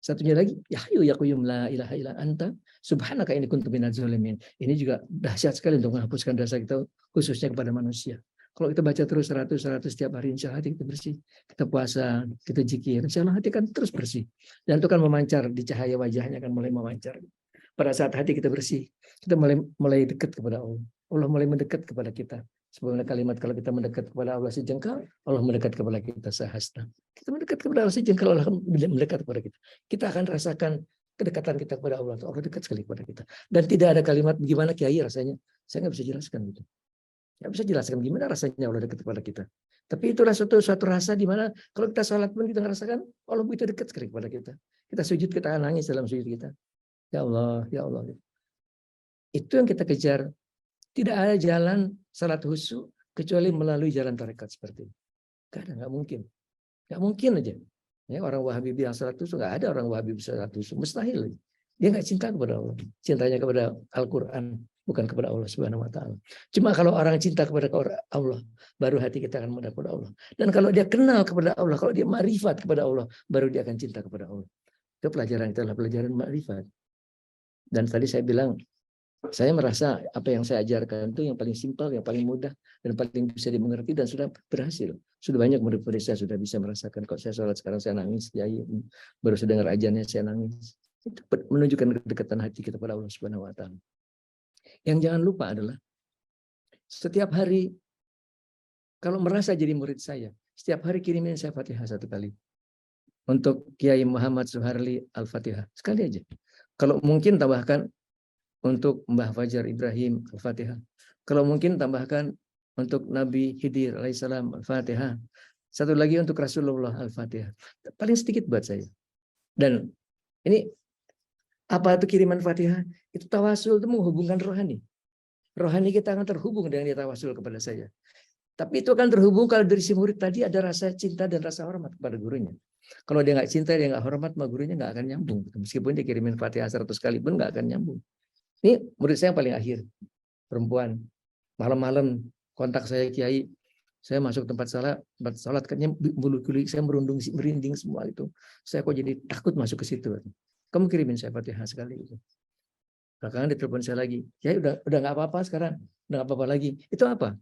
S1: Satunya lagi, ya hayyu ya qayyum la ilaha illa anta subhanaka inni kuntu minadz zalimin. Ini juga dahsyat sekali untuk menghapuskan dosa kita khususnya kepada manusia. Kalau kita baca terus 100 setiap hari, insya Allah hati kita bersih. Kita puasa, kita zikir, insya Allah hati kan terus bersih. Dan itu kan memancar, di cahaya wajahnya kan mulai memancar. Pada saat hati kita bersih, kita mulai dekat kepada Allah. Allah mulai mendekat kepada kita. Sebagaimana kalimat kalau kita mendekat kepada Allah sejengkal, Allah mendekat kepada kita sehasta. Kita mendekat kepada Allah sejengkal, Allah mendekat kepada kita. Kita akan rasakan kedekatan kita kepada Allah. Allah dekat sekali kepada kita. Dan tidak ada kalimat gimana Kiai rasanya. Saya nggak bisa jelaskan gitu. Nggak bisa jelaskan gimana rasanya Allah dekat kepada kita. Tapi itulah suatu rasa di mana kalau kita sholat pun kita merasakan Allah begitu dekat sekali kepada kita. Kita sujud, kita nangis dalam sujud kita. Ya Allah, ya Allah. Itu yang kita kejar. Tidak ada jalan salat khusyuk kecuali melalui jalan tarekat seperti ini. Nggak mungkin. Nggak mungkin aja. Ya, orang Wahabi bilang salat khusyuk, nggak ada orang Wahabi bisa salat khusyuk. Mustahil. Dia nggak cinta kepada Allah. Cintanya kepada Al-Quran, bukan kepada Allah Subhanahu wa taala. Cuma kalau orang cinta kepada Allah, baru hati kita akan mendekat kepada Allah. Dan kalau dia kenal kepada Allah, kalau dia ma'rifat kepada Allah, baru dia akan cinta kepada Allah. Itu pelajaran, itu adalah pelajaran ma'rifat. Dan tadi saya bilang, saya merasa apa yang saya ajarkan itu yang paling simpel, yang paling mudah, dan paling bisa dimengerti dan sudah berhasil. Sudah banyak murid-murid saya sudah bisa merasakan. Kok saya sholat sekarang saya nangis, ya, baru saya dengar ajannya saya nangis. Itu menunjukkan kedekatan hati kita pada Allah Subhanahu wa taala. Yang jangan lupa adalah setiap hari kalau merasa jadi murid saya, setiap hari kirimin saya Fatihah 1 kali. Untuk Kiai Muhammad Suharli Al-Fatihah sekali aja. Kalau mungkin tambahkan untuk Mbah Fajar Ibrahim Al-Fatihah. Kalau mungkin tambahkan untuk Nabi Khidir alaihissalam Al-Fatihah. Satu lagi untuk Rasulullah Al-Fatihah. Paling sedikit buat saya. Dan ini apa itu kiriman Fatihah? Itu tawasul, itu menghubungkan rohani. Rohani kita akan terhubung dengan dia tawasul kepada saya. Tapi itu akan terhubung kalau dari si murid tadi ada rasa cinta dan rasa hormat kepada gurunya. Kalau dia nggak cinta, dia nggak hormat, sama gurunya nggak akan nyambung. Meskipun dia kirimin Fatihah 100 kali pun nggak akan nyambung. Ini murid saya yang paling akhir, perempuan. Malam-malam kontak saya Kiai, saya masuk tempat salat, katanya bulu kulit saya merinding semua itu. Saya kok jadi takut masuk ke situ. Kamu kirimin saya Fatihah sekali itu. Belakangan ditelepon saya lagi, ya udah nggak apa-apa sekarang, udah nggak apa-apa lagi. Itu apa?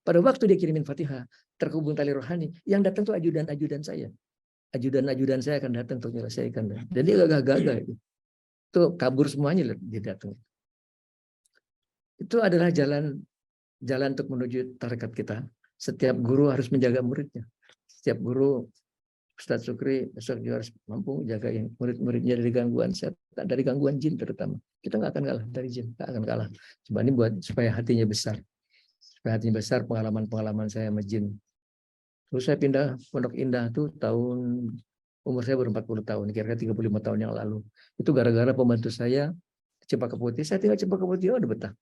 S1: Pada waktu dia kirimin Fatihah, terhubung tali rohani, yang datang tuh ajudan-ajudan saya. Ajudan-ajudan saya akan datang untuk menyelesaikan. Dan dia gagah-gagah itu. Itu kabur semuanya dia datang. Itu adalah jalan untuk menuju tarekat kita. Setiap guru harus menjaga muridnya. Setiap guru, Ustadz Sukri, besok juga harus mampu jaga murid-muridnya dari gangguan setan, dari gangguan jin terutama. Kita nggak akan kalah dari jin, nggak akan kalah. Coba ini buat supaya hatinya besar. Supaya hatinya besar, pengalaman-pengalaman saya sama jin. Terus saya pindah Pondok Indah tuh umur saya baru 40 tahun, kira-kira 35 tahun yang lalu. Itu gara-gara pembantu saya Cempaka Putih, saya tinggal Cempaka Putih, udah betah.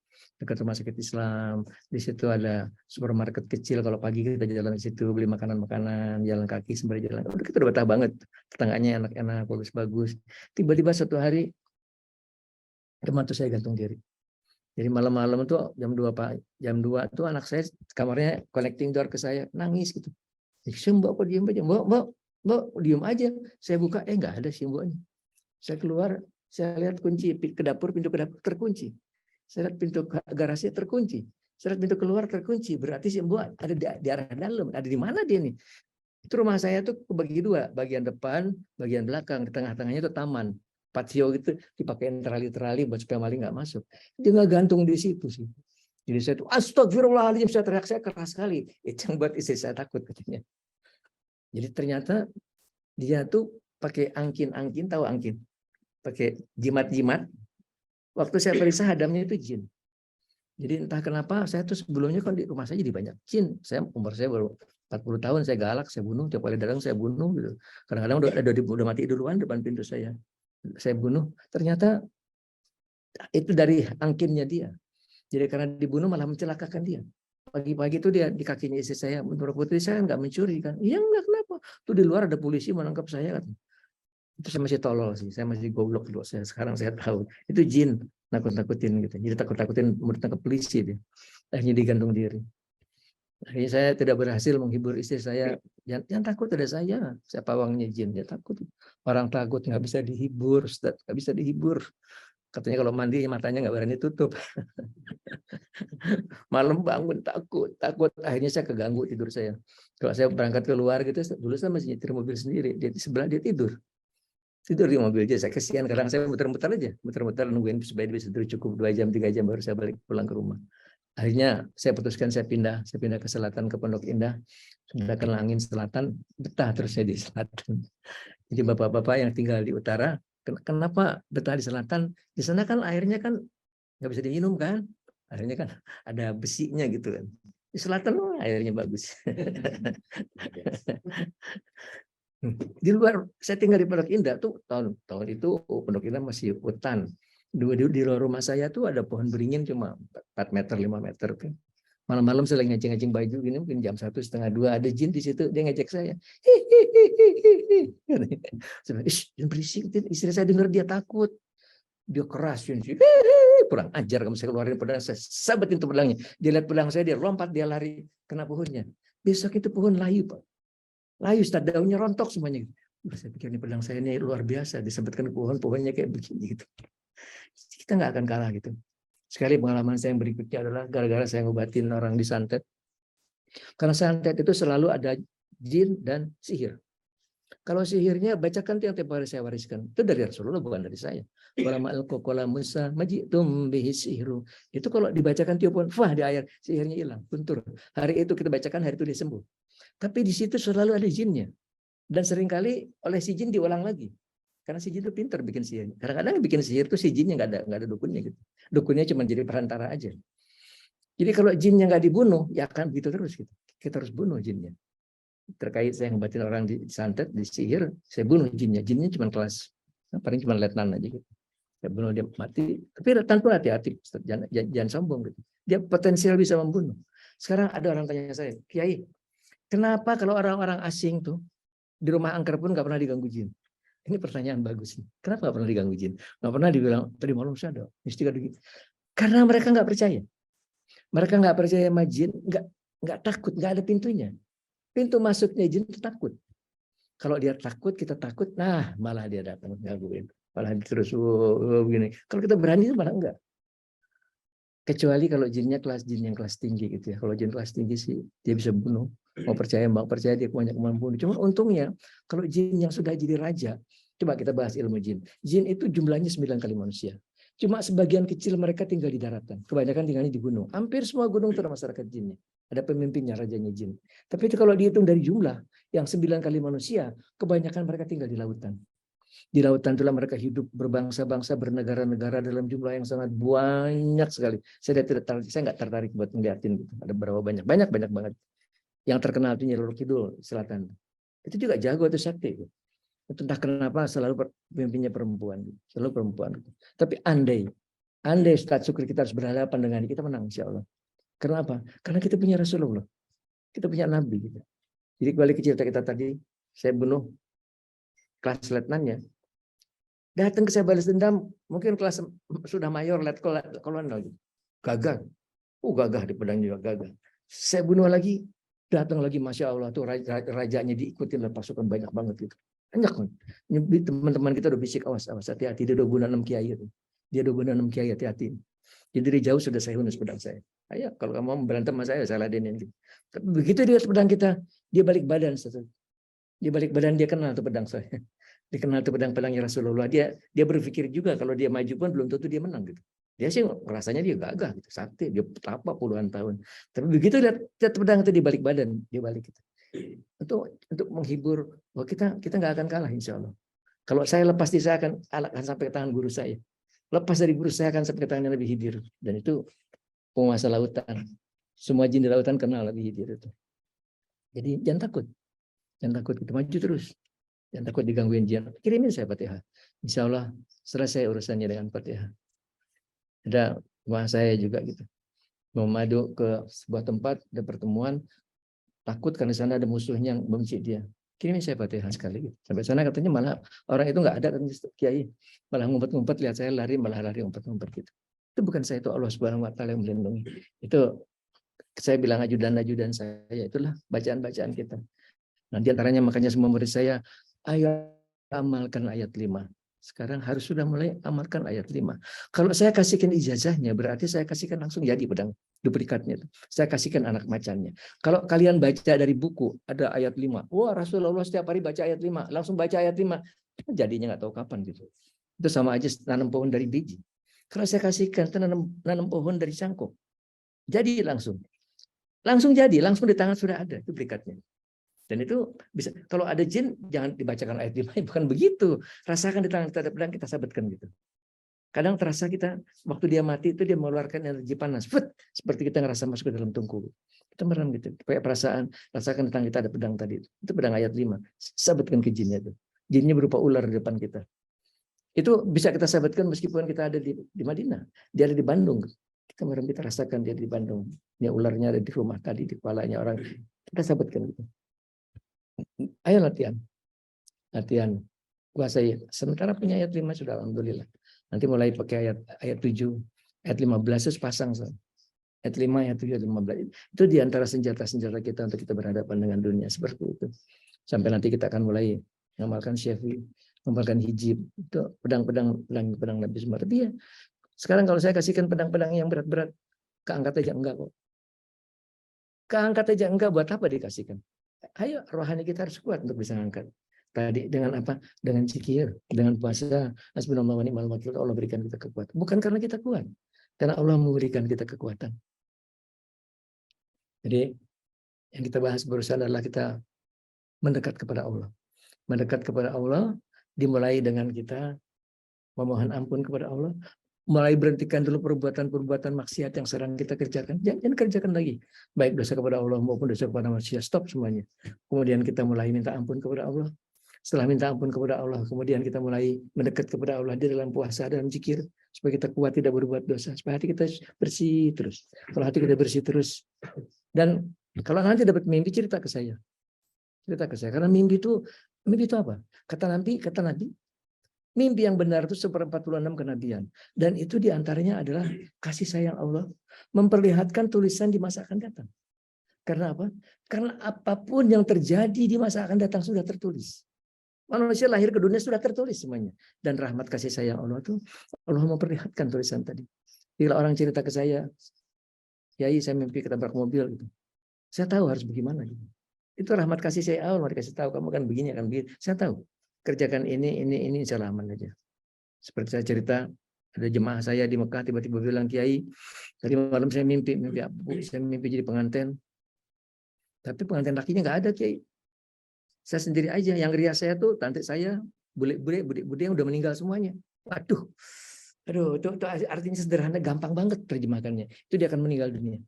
S1: Dekat rumah sakit Islam, di situ ada supermarket kecil, kalau pagi kita jalan di situ, beli makanan-makanan, jalan kaki sembari jalan. Udah kita udah betah banget, tetangganya enak-enak, bagus-bagus. Tiba-tiba suatu hari, teman tuh saya gantung diri. Jadi malam-malam tuh jam 2 tuh anak saya kamarnya connecting door ke saya, nangis gitu. Si Mbak kok diem aja, Mbak diem aja. Saya buka, nggak ada si Mbaknya. Saya keluar, saya lihat kunci ke dapur, pintu ke dapur terkunci. Saya lihat pintu garasi terkunci. Saya lihat pintu keluar terkunci. Berarti si Mbak ada di arah dalam. Ada di mana dia nih? Itu rumah saya tuh kebagi dua, bagian depan, bagian belakang. Di tengah-tengahnya itu taman. Patio gitu dipakai terali-terali buat supaya maling nggak masuk. Dia nggak gantung di situ sih. Jadi saya tuh astagfirullahaladzim, saya teriak, saya keras sekali. Itu yang buat istri saya takut katanya. Jadi ternyata dia tuh pakai angkin, tahu angkin? Pakai jimat-jimat. Waktu saya periksa hadamnya itu jin. Jadi entah kenapa saya tuh sebelumnya kan di rumah saya jadi banyak jin. Umur saya baru 40 tahun, saya galak, saya bunuh, tiap kali datang saya bunuh gitu. Kadang-kadang udah mati duluan depan pintu saya. Saya bunuh. Ternyata itu dari angkinnya dia. Jadi karena dibunuh malah mencelakakan dia. Pagi-pagi itu dia di kakinya istri saya, menurut putri saya nggak mencuri kan. Iya nggak, kenapa? Tuh di luar ada polisi menangkap saya kan. Itu saya masih tolol sih, saya masih goblok dulu. Sekarang saya tahu itu jin nakut-nakutin gitu. Jadi takut-takutin mau ditangkap polisi dia. Akhirnya digantung diri. Akhirnya saya tidak berhasil menghibur istri saya. Jangan takut, ada saya. Saya pawangnya jin, dia takut. Orang takut nggak bisa dihibur, Ustaz. Nggak bisa dihibur. Katanya kalau mandi matanya nggak berani tutup. Malam bangun takut. Akhirnya saya keganggu tidur saya. Kalau saya berangkat keluar gitu, dulu saya masih nyetir mobil sendiri. Dia di sebelah dia tidur di mobil aja. Saya kesian, kadang saya muter-muter aja, nungguin supaya dia bisa tidur cukup 2 jam 3 jam baru saya balik pulang ke rumah. Akhirnya saya putuskan saya pindah ke selatan, ke Pondok Indah. Sudah kena angin selatan, betah terus saya di selatan. Jadi bapak-bapak yang tinggal di utara, kenapa betah di selatan? Di sana kan airnya kan nggak bisa diminum kan, airnya kan ada besinya gitu kan. Di selatan airnya bagus. Di luar, saya tinggal di Pondok Indah tuh tahun itu Pondok Indah masih hutan. Di luar rumah saya tuh ada pohon beringin cuma 4 meter 5 meter kan. Malam-malam saya lagi ngeceng-ngeceng baju gini, mungkin jam 1:30 ada jin di situ, dia ngejek saya. Jangan berisik, istri saya dengar dia takut. Dia keras, kurang ajar kamu, saya keluarin pedang, saya sabetin tuh pedangnya. Dia lihat pedang saya, dia lompat, dia lari kena pohonnya. Besok itu pohon layu, Pak. Layu, daunnya rontok semuanya. Saya pikir ini pedang saya ini luar biasa, disebutkan pohonnya kayak begini gitu. Kita nggak akan kalah gitu. Sekali pengalaman saya yang berikutnya adalah gara-gara saya ngobatin orang di santet. Karena santet itu selalu ada jin dan sihir. Kalau sihirnya bacakan itu yang tiap hari saya wariskan. Itu dari Rasulullah, bukan dari saya. Itu kalau dibacakan tiupan, wah di air sihirnya hilang, luntur. Hari itu kita bacakan, hari itu dia sembuh. Tapi di situ selalu ada jinnya. Dan seringkali oleh si jin diulang lagi. Karena si jin itu pintar bikin sihir. Kadang-kadang bikin sihir itu si jinnya nggak ada dukunnya gitu. Dukunnya cuma jadi perantara aja. Jadi kalau jinnya nggak dibunuh, ya akan begitu terus gitu. Kita harus bunuh jinnya. Terkait saya ngobatin orang di santet, di sihir, saya bunuh jinnya. Jinnya cuma kelas, paling cuma letnan aja gitu. Saya bunuh dia mati. Tapi tanpa hati-hati, jangan sombong gitu. Dia potensial bisa membunuh. Sekarang ada orang tanya saya, Kiai, kenapa kalau orang-orang asing tuh di rumah angker pun nggak pernah diganggu jin? Ini pertanyaan bagus nih. Kenapa nggak pernah diganggu jin? Nggak pernah dibilang tadi malam saya ada istiqah gitu. Karena mereka nggak percaya. Mereka nggak percaya sama jin, nggak takut, nggak ada pintunya. Pintu masuknya jin itu takut. Kalau dia takut, kita takut, nah malah dia datang gangguin. Malah terus begini. Kalau kita berani malah enggak. Kecuali kalau jinnya jin yang kelas tinggi gitu ya. Kalau jin kelas tinggi sih dia bisa bunuh. Mau percaya dia punya kemampuan. Cuma untungnya kalau jin yang sudah jadi raja, coba kita bahas ilmu jin. Jin itu jumlahnya 9 kali manusia. Cuma sebagian kecil mereka tinggal di daratan. Kebanyakan tinggalnya di gunung. Hampir semua gunung itu ada masyarakat jinnya. Ada pemimpinnya, rajanya jin. Tapi itu kalau dihitung dari jumlah yang 9 kali manusia, kebanyakan mereka tinggal di lautan. Di lautan itulah mereka hidup berbangsa-bangsa, bernegara-negara dalam jumlah yang sangat banyak sekali. Saya nggak tertarik buat ngeliatin gitu. Ada berapa banyak banget. Yang terkenal itu Nyi Roro Kidul Selatan. Itu juga jago itu sakti. Itu entah kenapa selalu pemimpinnya perempuan, selalu perempuan. Tapi andai Andai saat syukur kita harus berhadapan dengan kita menang insya Allah. Karena apa? Karena kita punya Rasulullah. Kita punya Nabi. Gitu. Jadi balik ke cerita kita tadi, saya bunuh kelas letnannya. Datang ke saya balas dendam, mungkin kelas sudah mayor, kolonel. Gitu. Gagah. Gagah di pedang juga gagah. Saya bunuh lagi, datang lagi, Masya Allah, tuh rajanya diikuti oleh pasukan banyak banget gitu. Banyak kan. Teman-teman kita udah bisik, awas, hati-hati, dia udah bunuh 6 kiai itu. Dia udah bunuh 6 kiai, hati-hati. Jadi dari jauh sudah saya hunus pedang saya. Ayo, kalau kamu mau berantem sama saya ladenin. Gitu. Tapi begitu dia pedang kita, dia balik badan. Dia balik badan, dia kenal tuh pedang saya. Dia kenal tuh pedangnya Rasulullah. Dia berpikir juga kalau dia maju pun belum tentu dia menang gitu. Dia sih rasanya dia gagah gitu, sakti, dia petapa puluhan tahun. Tapi begitu lihat pedang itu di balik badan, dia balik gitu. Untuk menghibur bahwa kita nggak akan kalah insya Allah. Kalau saya lepas saya akan sampai ke tangan guru saya. Lepas dari guru saya akan sampai ke tangan yang lebih hidir. Dan itu penguasa lautan. Semua jin di lautan kenal lebih hidir itu. Jadi jangan takut. Jangan takut, kita maju terus. Jangan takut digangguin jin. Kirimin saya Fatihah. Insya Allah selesai urusannya dengan Fatihah. Ada wah saya juga gitu. Mau madu ke sebuah tempat, ada pertemuan, takut karena sana ada musuhnya yang membenci dia. Kirimin saya Fatihah sekali. Gitu. Sampai sana katanya malah orang itu nggak ada, katanya Kiai. Malah ngumpet-ngumpet, lihat saya lari, malah lari ngumpet-ngumpet gitu. Itu bukan saya, itu Allah Subhanahu Wa Taala yang melindungi. Itu saya bilang ajudan-ajudan saya, itulah bacaan-bacaan kita. Nah, di antaranya makanya semua murid saya, ayo amalkan ayat 5. Sekarang harus sudah mulai amalkan ayat 5. Kalau saya kasihkan ijazahnya, berarti saya kasihkan langsung jadi pedang duplikatnya. Saya kasihkan anak macannya. Kalau kalian baca dari buku, ada ayat 5. Wah, Rasulullah setiap hari baca ayat 5. Langsung baca ayat 5. Jadinya nggak tahu kapan gitu. Itu sama aja nanam pohon dari biji. Kalau saya kasihkan, nanam pohon dari cangkok. Jadi langsung. Langsung jadi, langsung di tangan sudah ada duplikatnya. Dan itu bisa, kalau ada jin jangan dibacakan ayat 5, bukan begitu. Rasakan di tangan kita ada pedang, kita sabetkan gitu. Kadang terasa kita waktu dia mati itu dia mengeluarkan energi panas, seperti kita ngerasa masuk ke dalam tungku. Kita merem gitu, kayak perasaan, rasakan di tangan kita ada pedang tadi. Itu pedang ayat 5. Sabetkan ke jinnya itu. Jinnya berupa ular di depan kita. Itu bisa kita sabetkan meskipun kita ada di Madinah, dia ada di Bandung. Kita merem, kita rasakan dia di Bandung. Ya ularnya ada di rumah tadi, di kepalanya orang. Kita sabetkan gitu. Ayo latihan kuasai. Sementara punya ayat 5 sudah alhamdulillah. Nanti mulai pakai ayat 7, ayat 15 terus pasang. Ayat 5, ayat 7, ayat 15. Itu di antara senjata-senjata kita untuk kita berhadapan dengan dunia seperti itu. Sampai nanti kita akan mulai mengamalkan syafi, mengamalkan hijib, itu pedang Nabi semua. Tapi ya sekarang kalau saya kasihkan pedang-pedang yang berat-berat, keangkat aja enggak kok. Keangkat aja enggak, buat apa dikasihkan? Ayo, rohani kita harus kuat untuk bisa angkat. Tadi dengan apa? Dengan zikir, dengan puasa. Hasbunallahu wa ni'mal wakil. Allah berikan kita kekuatan. Bukan karena kita kuat, karena Allah memberikan kita kekuatan. Jadi yang kita bahas barusan adalah kita mendekat kepada Allah. Mendekat kepada Allah dimulai dengan kita memohon ampun kepada Allah. Mulai berhentikan dulu perbuatan-perbuatan maksiat yang sering kita kerjakan. Jangan kerjakan lagi. Baik dosa kepada Allah maupun dosa kepada manusia. Stop semuanya. Kemudian kita mulai minta ampun kepada Allah. Setelah minta ampun kepada Allah, kemudian kita mulai mendekat kepada Allah di dalam puasa dan zikir. Supaya kita kuat tidak berbuat dosa. Supaya hati kita bersih terus. Kalau hati kita bersih terus. Dan kalau nanti dapat mimpi, cerita ke saya. Cerita ke saya. Karena mimpi itu apa? Kata Nabi, mimpi yang benar itu 1/46 kenabian. Dan itu diantaranya adalah kasih sayang Allah memperlihatkan tulisan di masa akan datang. Karena apa? Karena apapun yang terjadi di masa akan datang sudah tertulis. Manusia lahir ke dunia sudah tertulis semuanya. Dan rahmat kasih sayang Allah itu Allah memperlihatkan tulisan tadi. Bila orang cerita ke saya, Yai saya mimpi ketabrak mobil gitu. Saya tahu harus bagaimana gitu. Itu rahmat kasih sayang Allah, mereka kasih tahu kamu kan begini akan begini. Saya tahu. Kerjakan ini insya Allah aman aja. Seperti saya cerita, ada jemaah saya di Mekah tiba-tiba bilang, Kiai, tadi malam saya mimpi saya mimpi jadi pengantin. Tapi pengantin lakinya nggak ada, Kiai. Saya sendiri aja, yang rias saya tuh tante saya, bude yang udah meninggal semuanya. Waduh, itu artinya sederhana, gampang banget terjemahkannya. Itu dia akan meninggal dunia.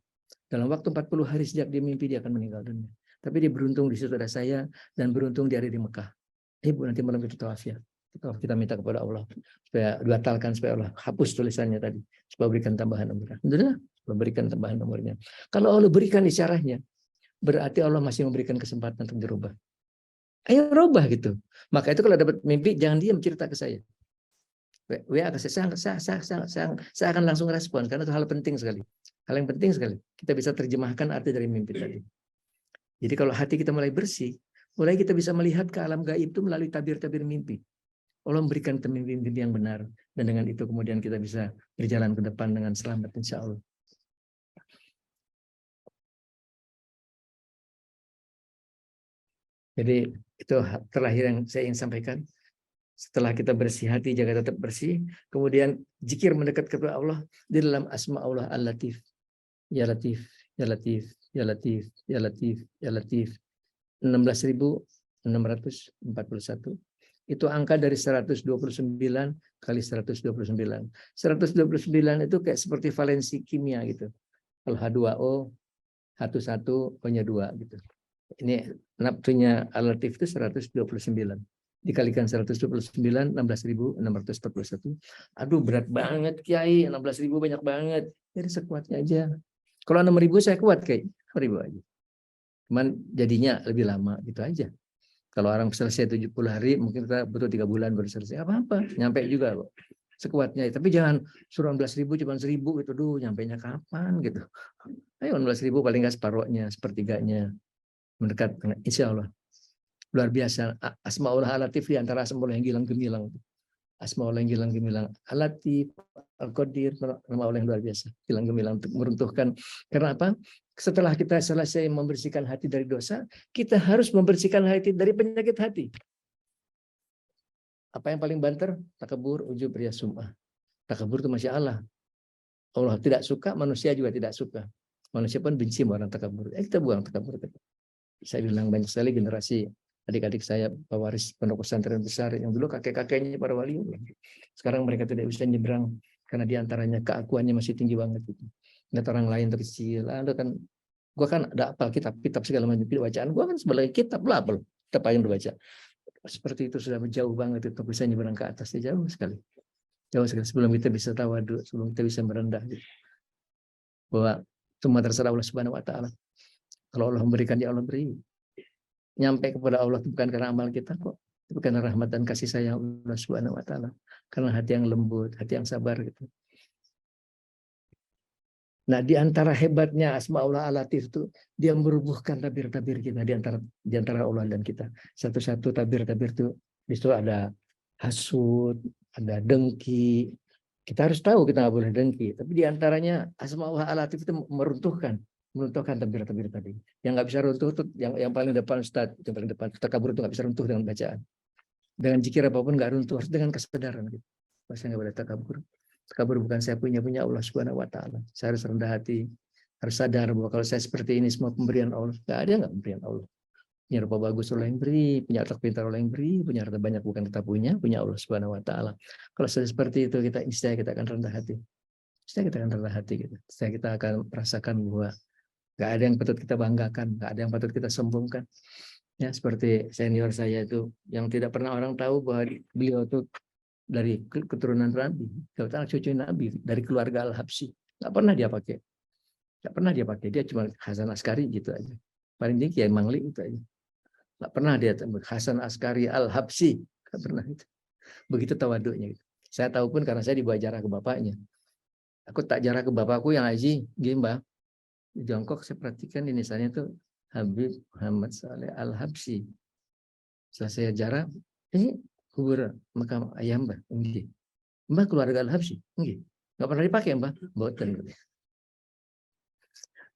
S1: Dalam waktu 40 hari sejak dia mimpi dia akan meninggal dunia. Tapi dia beruntung di situ ada saya dan beruntung dia ada di Mekah. Ibu nanti malam itu tawaf ya. Kita minta kepada Allah supaya dibatalkan, supaya Allah hapus tulisannya tadi, supaya berikan tambahan umurnya. Alhamdulillah, supaya berikan tambahan umurnya. Kalau Allah berikan isyarahnya, berarti Allah masih memberikan kesempatan untuk dirubah. Ayo rubah gitu. Maka itu kalau dapat mimpi, jangan diam, cerita ke saya. WA ke saya akan langsung respon, karena itu hal penting sekali. Hal yang penting sekali. Kita bisa terjemahkan arti dari mimpi tadi. Jadi kalau hati kita mulai bersih, mulai kita bisa melihat ke alam gaib itu melalui tabir-tabir mimpi. Allah memberikan mimpi-mimpi yang benar, dan dengan itu kemudian kita bisa berjalan ke depan dengan selamat, insya Allah. Jadi itu terakhir yang saya ingin sampaikan. Setelah kita bersih hati, jaga tetap bersih. Kemudian zikir mendekat kepada Allah di dalam asma Allah Al-Latif. Ya Latif, Ya Latif, Ya Latif, Ya Latif, Ya Latif. 16.641. Itu angka dari 129 kali 129. 129 itu kayak seperti valensi kimia gitu. Kalau H2O, H1, O-nya 2 gitu. Ini nafsunya Al-Latif itu 129. Dikalikan 129, 16.641. Aduh, berat banget Kiai, 16.000 banyak banget. Jadi sekuatnya aja. Kalau 6.000 saya kuat kayak 6.000 aja. Cuman jadinya lebih lama gitu aja. Kalau orang selesai 70 hari, mungkin kita butuh 3 bulan baru selesai. Apa-apa, nyampe juga kok. Sekuatnya. Tapi jangan suruh 16.000 cuma 1.000 gitu. Duh, nyampainya kapan gitu. Ayo 16.000 paling nggak separuhnya, sepertiganya. Mendekat dengan insya Allah. Luar biasa. Asmaul Al-Latif di antara asmaul yang gilang gemilang. Asmaul yang gilang gemilang. Al-Latif, Al-Qadir, nama Allah yang luar biasa. Gilang gemilang untuk meruntuhkan. Karena apa? Setelah kita selesai membersihkan hati dari dosa, kita harus membersihkan hati dari penyakit hati. Apa yang paling banter? Takabur, ujub, riya, sum'ah. Takabur itu Masya Allah. Allah tidak suka, manusia juga tidak suka. Manusia pun benci orang takabur. Kita buang takabur. Saya bilang banyak sekali generasi adik-adik saya pewaris pondok pesantren besar yang dulu kakek-kakeknya para wali. Sekarang mereka tidak bisa nyebrang karena diantaranya keakuannya masih tinggi banget. Gitu. Lihat orang lain terkecil, kan gua kan ada apal kitab segala macam bacaan gua kan sebagai kitab lah, kitab apa yang dibaca. Seperti itu sudah jauh banget itu bisa nyebrang ke atas, jauh sekali. Jauh sekali sebelum kita bisa tawadu, sebelum kita bisa merendah gitu. Bahwa semua terserah Allah Subhanahu wa taala. Kalau Allah memberikan, ya Allah beri. Nyampe kepada Allah itu bukan karena amal kita kok, itu karena rahmat dan kasih sayang Allah Subhanahu wa taala. Karena hati yang lembut, hati yang sabar gitu. Nah, di antara hebatnya Asmaul Al-Latif itu dia merubuhkan tabir-tabir kita di antara Allah dan kita. Satu-satu tabir-tabir itu di situ ada hasud, ada dengki. Kita harus tahu kita nggak boleh dengki. Tapi di antaranya Asmaul Al-Latif itu meruntuhkan tabir-tabir tadi. Yang nggak bisa runtuh itu yang paling depan Ustaz, yang paling depan. Takabur itu nggak bisa runtuh dengan bacaan. Dengan zikir apapun nggak runtuh, harus dengan kesadaran gitu. Saya nggak boleh takabur. Takabur bukan saya punya Allah Subhanahu wa taala. Saya harus rendah hati, harus sadar bahwa kalau saya seperti ini semua pemberian Allah. Enggak ada enggak pemberian Allah. Punya rupa bagus Allah yang beri, punya otak pintar Allah yang beri, punya harta banyak bukan kita punya Allah Subhanahu wa taala. Kalau sudah seperti itu niscaya kita akan rendah hati. Niscaya kita akan rendah hati gitu. Niscaya kita akan merasakan bahwa enggak ada yang patut kita banggakan, enggak ada yang patut kita sombongkan. Ya, seperti senior saya itu yang tidak pernah orang tahu bahwa beliau itu dari keturunan Nabi, anak cucu Nabi, dari keluarga Al-Habsyi. Nggak pernah dia pakai. Dia cuma Hasan Askari gitu aja. Paling tinggi Kiai Mangli itu aja. Nggak pernah dia Hasan Askari Al-Habsyi. Nggak pernah itu. Begitu tawaduknya. Gitu. Saya tahu pun karena saya dibawa jarah ke bapaknya. Aku tak jarah ke bapakku yang haji, Gimba. Di Tiongkok saya perhatikan ini saya itu Habib Muhammad Saleh Al-Habsyi. Setelah saya jarah, ini kubur makam ayah Mbah, enggak. Mbah keluarga Al-Habsyi, enggak. Enggak pernah dipakai Mbah, boten.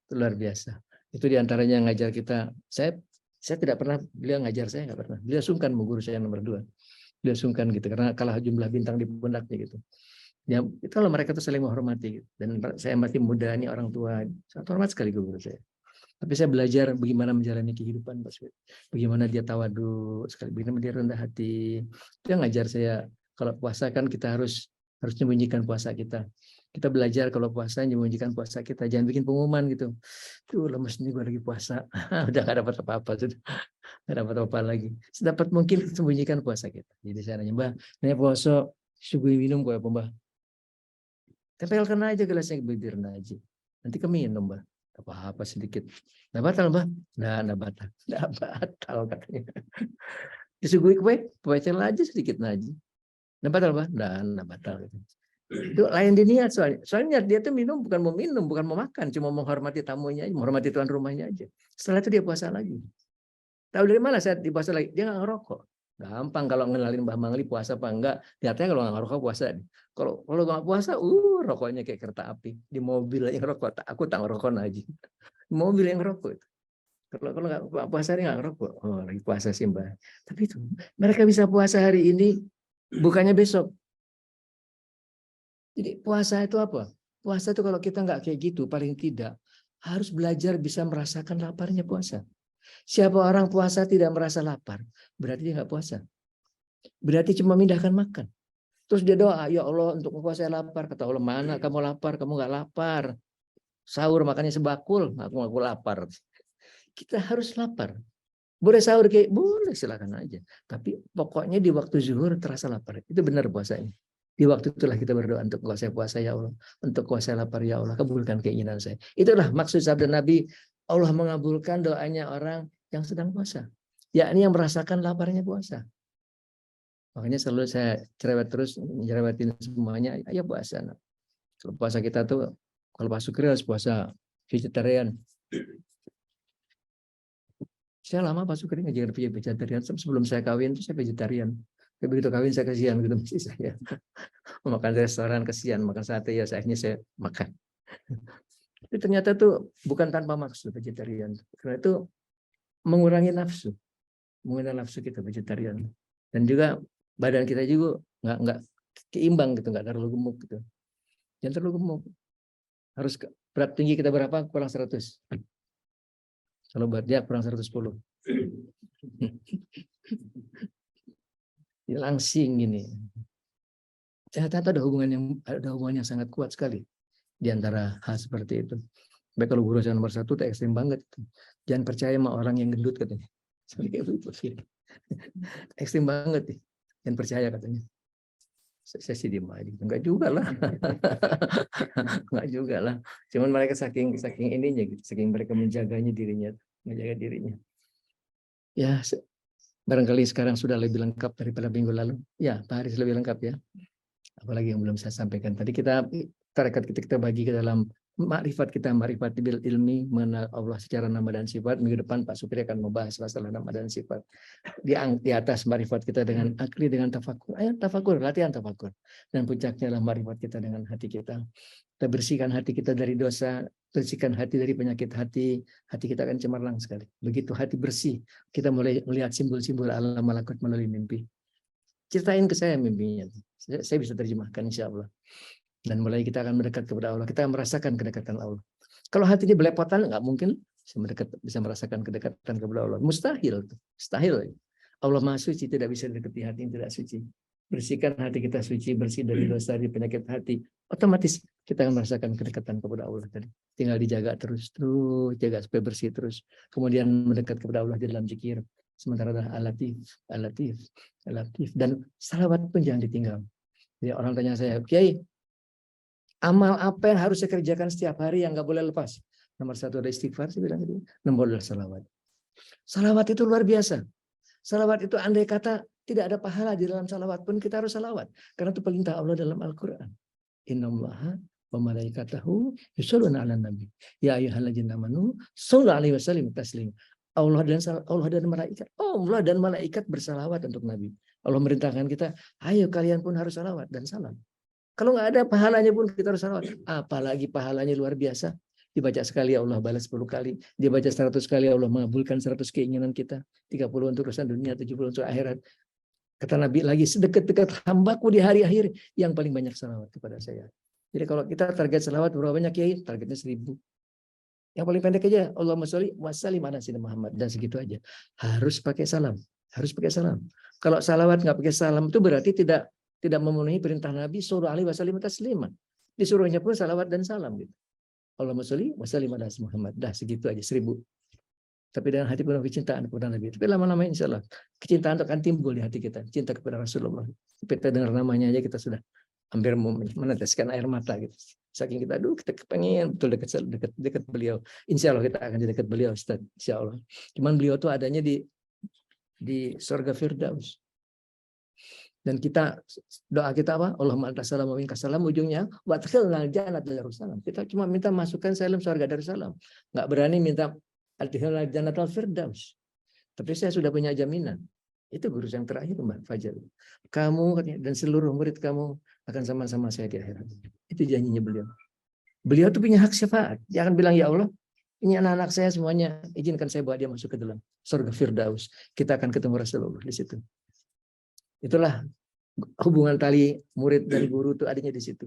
S1: Itu luar biasa. Itu diantaranya yang ngajar kita. Saya tidak pernah, beliau ngajar saya enggak pernah. Beliau sungkan guru saya nomor 2. Beliau sungkan gitu karena kalah jumlah bintang di pundaknya gitu. Ya, kalau mereka itu saling menghormati gitu. Dan saya masih muda ini orang tua, sangat hormat sekali ke guru saya. Tapi saya belajar bagaimana menjalani kehidupan, bagaimana dia tawadu sekali, bagaimana dia rendah hati. Itu yang ngajar saya. Kalau puasa kan kita harus menyembunyikan puasa kita. Kita belajar kalau puasa menyembunyikan puasa kita, jangan bikin pengumuman gitu. Tuh lemes nih gue lagi puasa, udah gak dapat apa-apa, sudah gak dapat apa lagi. Sedapat mungkin sembunyikan puasa kita. Jadi saya nanya, Mbah, nih puasa subuh minum gue apa Mbah? Tempelkan aja gelasnya ke bibir aja. Nanti keminum Mbah. Apa-apa sedikit. Nggak batal Mbah? Nggak batal. Nggak batal katanya. Disuguhi kue aja sedikit aja. Nggak batal Mbah? Nggak batal. Itu lain di niat soalnya. Soalnya dia tuh minum bukan mau minum, bukan mau makan, cuma menghormati tamunya aja, menghormati tuan rumahnya aja. Setelah itu dia puasa lagi. Tahu dari mana saya di puasa lagi? Dia nggak ngerokok. Gampang kalau ngenalin Mbah Mangli puasa apa enggak. Lihatnya kalau nggak ngerokok puasa. Kalau nggak puasa, rokoknya kayak kereta api. Di mobil aja ngerokok. Aku tak ngerokok aja. Di mobil yang ngerokok. Kalau nggak puasa hari nggak ngerokok. Oh lagi puasa sih Mbah. Tapi itu mereka bisa puasa hari ini, bukannya besok. Jadi puasa itu apa? Puasa itu kalau kita nggak kayak gitu, paling tidak harus belajar bisa merasakan laparnya puasa. Siapa orang puasa tidak merasa lapar, berarti dia nggak puasa. Berarti cuma mindahkan makan. Terus dia doa, ya Allah untuk puasa saya lapar. Kata Allah, mana kamu lapar? Kamu nggak lapar. Sahur makannya sebakul, aku lapar. Kita harus lapar. Boleh sahur kayak boleh silakan aja. Tapi pokoknya di waktu zuhur terasa lapar. Itu benar puasanya. Di waktu itulah kita berdoa untuk engkau saya puasa ya Allah. Untuk engkau saya lapar ya Allah. Kabulkan keinginan saya. Itulah maksud sabda Nabi. Allah mengabulkan doanya orang yang sedang puasa. Yakni yang merasakan laparnya puasa. Makanya selalu saya cerewet terus. Cerewetin semuanya. Ya puasa. Kalau puasa kita tuh. Kalau Pak Sukri harus puasa vegetarian. Saya lama Pak Sukri ngajarin vegetarian. Sebelum saya kawin saya vegetarian. Begitu kawin saya kasihan gitu mesti saya makan restoran kasihan, makan sate ya akhirnya saya makan. Tapi ternyata tuh bukan tanpa maksud vegetarian, karena itu mengurangi nafsu kita vegetarian, dan juga badan kita juga nggak keimbang gitu, nggak terlalu gemuk gitu, jangan terlalu gemuk. Harus berat tinggi kita berapa? Kurang 100. Kalau buat dia kurang 110. Langsing gini. Ternyata ada hubungan yang sangat kuat sekali di antara hal seperti itu. Baik kalau guru saya nomor 1 itu ekstrim banget. Jangan percaya sama orang yang gendut katanya. Ekstrim banget nih. Jangan percaya katanya. Saya sih diem aja. Enggak juga lah. Enggak juga lah. Cuman mereka saking ininya gitu, saking mereka menjaga dirinya. Ya, barangkali sekarang sudah lebih lengkap daripada minggu lalu. Ya, Pak Haris lebih lengkap ya. Apalagi yang belum saya sampaikan. Tadi kita bagi ke dalam makrifat bil ilmi, mengenal Allah secara nama dan sifat. Minggu depan Pak Supri akan membahas masalah nama dan sifat. Di atas makrifat kita dengan akli, dengan tafakur. Tafakur, latihan tafakur. Dan puncaknya adalah makrifat kita dengan hati kita. Kita bersihkan hati kita dari dosa, bersihkan hati dari penyakit hati kita akan cemerlang sekali. Begitu hati bersih, kita mulai melihat simbol-simbol alam malakut melalui mimpi. Ceritain ke saya mimpinya. Saya bisa terjemahkan insya Allah. Dan mulai kita akan mendekat kepada Allah. Kita akan merasakan kedekatan Allah. Kalau hatinya belepotan, nggak mungkin bisa merasakan kedekatan kepada Allah. Mustahil. Mustahil. Allah Maha Suci, tidak bisa mendekati hati yang tidak suci. Bersihkan hati kita suci, bersih dari dosa, dari penyakit hati. Otomatis kita akan merasakan kedekatan kepada Allah tadi. Tinggal dijaga terus, jaga supaya bersih terus. Kemudian mendekat kepada Allah di dalam zikir. Sementara ada al-latif. Dan salawat pun jangan ditinggal. Jadi orang tanya saya, Kiai, amal apa yang harus saya kerjakan setiap hari yang nggak boleh lepas? Nomor 1 ada istighfar, saya bilang itu. Nomor 2 salawat. Salawat itu luar biasa. Salawat itu andai kata tidak ada pahala di dalam salawat pun kita harus salawat. Karena itu perintah Allah dalam Al-Quran. Innallaha wa malaikatahu yusholluna 'alan nabi. Ya ayyuhalladzina amanu shollu 'alaihi wa sallimu taslima. Allah dan malaikat bersalawat untuk Nabi. Allah merintahkan kita, ayo kalian pun harus salawat dan salam. Kalau nggak ada pahalanya pun kita harus salawat. Apalagi pahalanya luar biasa. Dibaca sekali Allah balas 10 kali. Dibaca 100 kali Allah mengabulkan 100 keinginan kita. 30 untuk urusan dunia, 70 untuk akhirat. Kata Nabi lagi, sedekat-dekat hambaku di hari akhir yang paling banyak salawat kepada saya. Jadi kalau kita target salawat berapa banyak ya? Targetnya 1000. Yang paling pendek aja, Allahumma sholli wa sallim ala sayyidina Muhammad, dan segitu aja. Harus pakai salam. Kalau salawat nggak pakai salam itu berarti tidak memenuhi perintah Nabi sallallahu alaihi wasallam tasliman. Disuruhnya pun salawat dan salam gitu. Allahumma sholli wa sallim ala Muhammad. Dah segitu aja 1000. Tapi dengan hati penuh kecintaan kepada Nabi. Tapi lama-lama insya Allah kecintaan akan timbul di hati kita. Cinta kepada Rasulullah. Kita dengar namanya aja kita sudah hampir meneteskan air mata gitu. Saking kita, aduh kita kepengen betul dekat beliau. Insya Allah kita akan di dekat beliau, Ustaz. Insya Allah. Cuman beliau tuh adanya di surga Firdaus. Dan kita doa kita apa? Allahumma anta salam wa minka salam, ujungnya wa adkhilnal jannata darussalam. Kita cuma minta masukkan saya dalam surga Darussalam. Enggak berani minta adkhilnal jannata firdaus. Tapi saya sudah punya jaminan. Itu guru yang terakhir Mbak Fajar. Kamu dan seluruh murid kamu akan sama-sama saya di akhirat. Itu janjinya beliau. Beliau tuh punya hak syafaat. Jangan bilang ya Allah, ini anak-anak saya semuanya izinkan saya bawa dia masuk ke dalam surga Firdaus. Kita akan ketemu Rasulullah di situ. Itulah hubungan tali murid dan guru itu adanya di situ.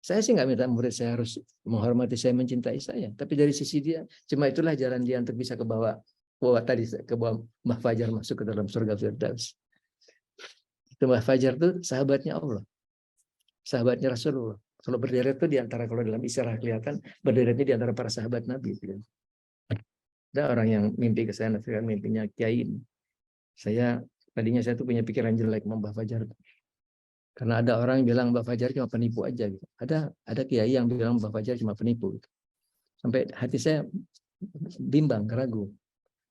S1: Saya sih nggak minta murid saya harus menghormati saya, mencintai saya. Tapi dari sisi dia, cuma itulah jalan dia untuk bisa ke bawah tadi ke bawah Mbah Fajar masuk ke dalam surga Firdaus. Itu Mbah Fajar itu sahabatnya Allah, sahabatnya Rasulullah. Kalau berderet itu diantara, kalau dalam istilah kelihatan berderetnya diantara para sahabat Nabi. Ada orang yang mimpi ke saya, mimpinya kiai. Tadinya saya tuh punya pikiran jelek Mbah Fajar. Karena ada orang yang bilang Mbah Fajar cuma penipu aja gitu. Ada kiai yang bilang Mbah Fajar cuma penipu gitu. Sampai hati saya bimbang, ragu.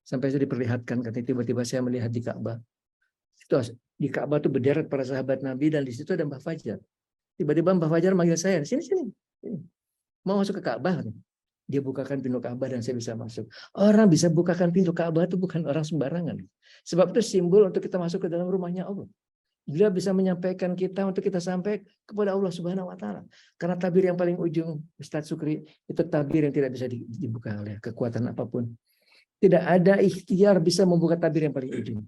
S1: Sampai saya diperlihatkan, katanya tiba-tiba saya melihat di Ka'bah. Itu di Ka'bah tuh berderet para sahabat Nabi dan di situ ada Mbah Fajar. Tiba-tiba Mbah Fajar manggil saya, sini. Mau masuk ke Ka'bah. Dia bukakan pintu Ka'bah dan saya bisa masuk. Orang bisa bukakan pintu Ka'bah itu bukan orang sembarangan. Sebab itu simbol untuk kita masuk ke dalam rumahnya Allah. Dia bisa menyampaikan kita untuk kita sampai kepada Allah Subhanahu wa taala. Karena tabir yang paling ujung, Ustaz Sukri, itu tabir yang tidak bisa dibuka oleh kekuatan apapun. Tidak ada ikhtiar bisa membuka tabir yang paling ujung.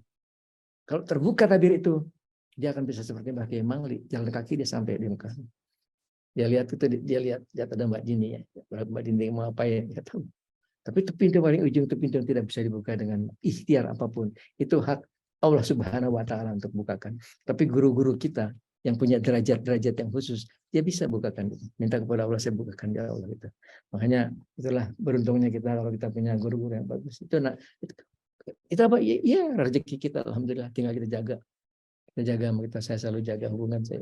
S1: Kalau terbuka tabir itu, dia akan bisa seperti Mbah Kiai Mangli, jalan kaki dia sampai di Mekah. Dia lihat ada Mbak Dini ya. Mbak Dini mau apa ya, dia tahu. Tapi itu pintu paling ujung, itu pintu yang tidak bisa dibuka dengan ikhtiar apapun. Itu hak Allah Subhanahu wa taala untuk bukakan. Tapi guru-guru kita yang punya derajat-derajat yang khusus, dia bisa bukakan. Minta kepada Allah, saya bukakan ya Allah gitu. Makanya itulah beruntungnya kita kalau kita punya guru-guru yang bagus. Itu apa? Ya, rezeki kita alhamdulillah, tinggal kita jaga. Saya selalu jaga hubungan saya.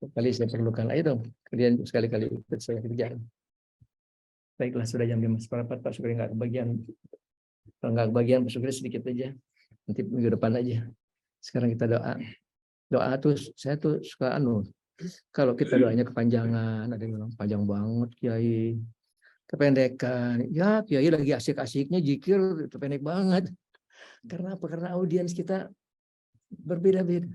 S1: Kali saya perlukan, ayo dong, kalian sekali-kali ikut saya kerjaan. Baiklah, sudah jam 5:04, Pak Sukri nggak kebagian. Kalau nggak kebagian, Pak Sukri sedikit aja. Nanti minggu depan aja. Sekarang kita doa. Doa tuh, saya tuh suka kalau kita doanya kepanjangan, ada yang bilang panjang banget Kiai. Kependekan. Ya, Kiai lagi asik-asiknya zikir, itu pendek banget. Karena apa? Karena audiens kita berbeda-beda.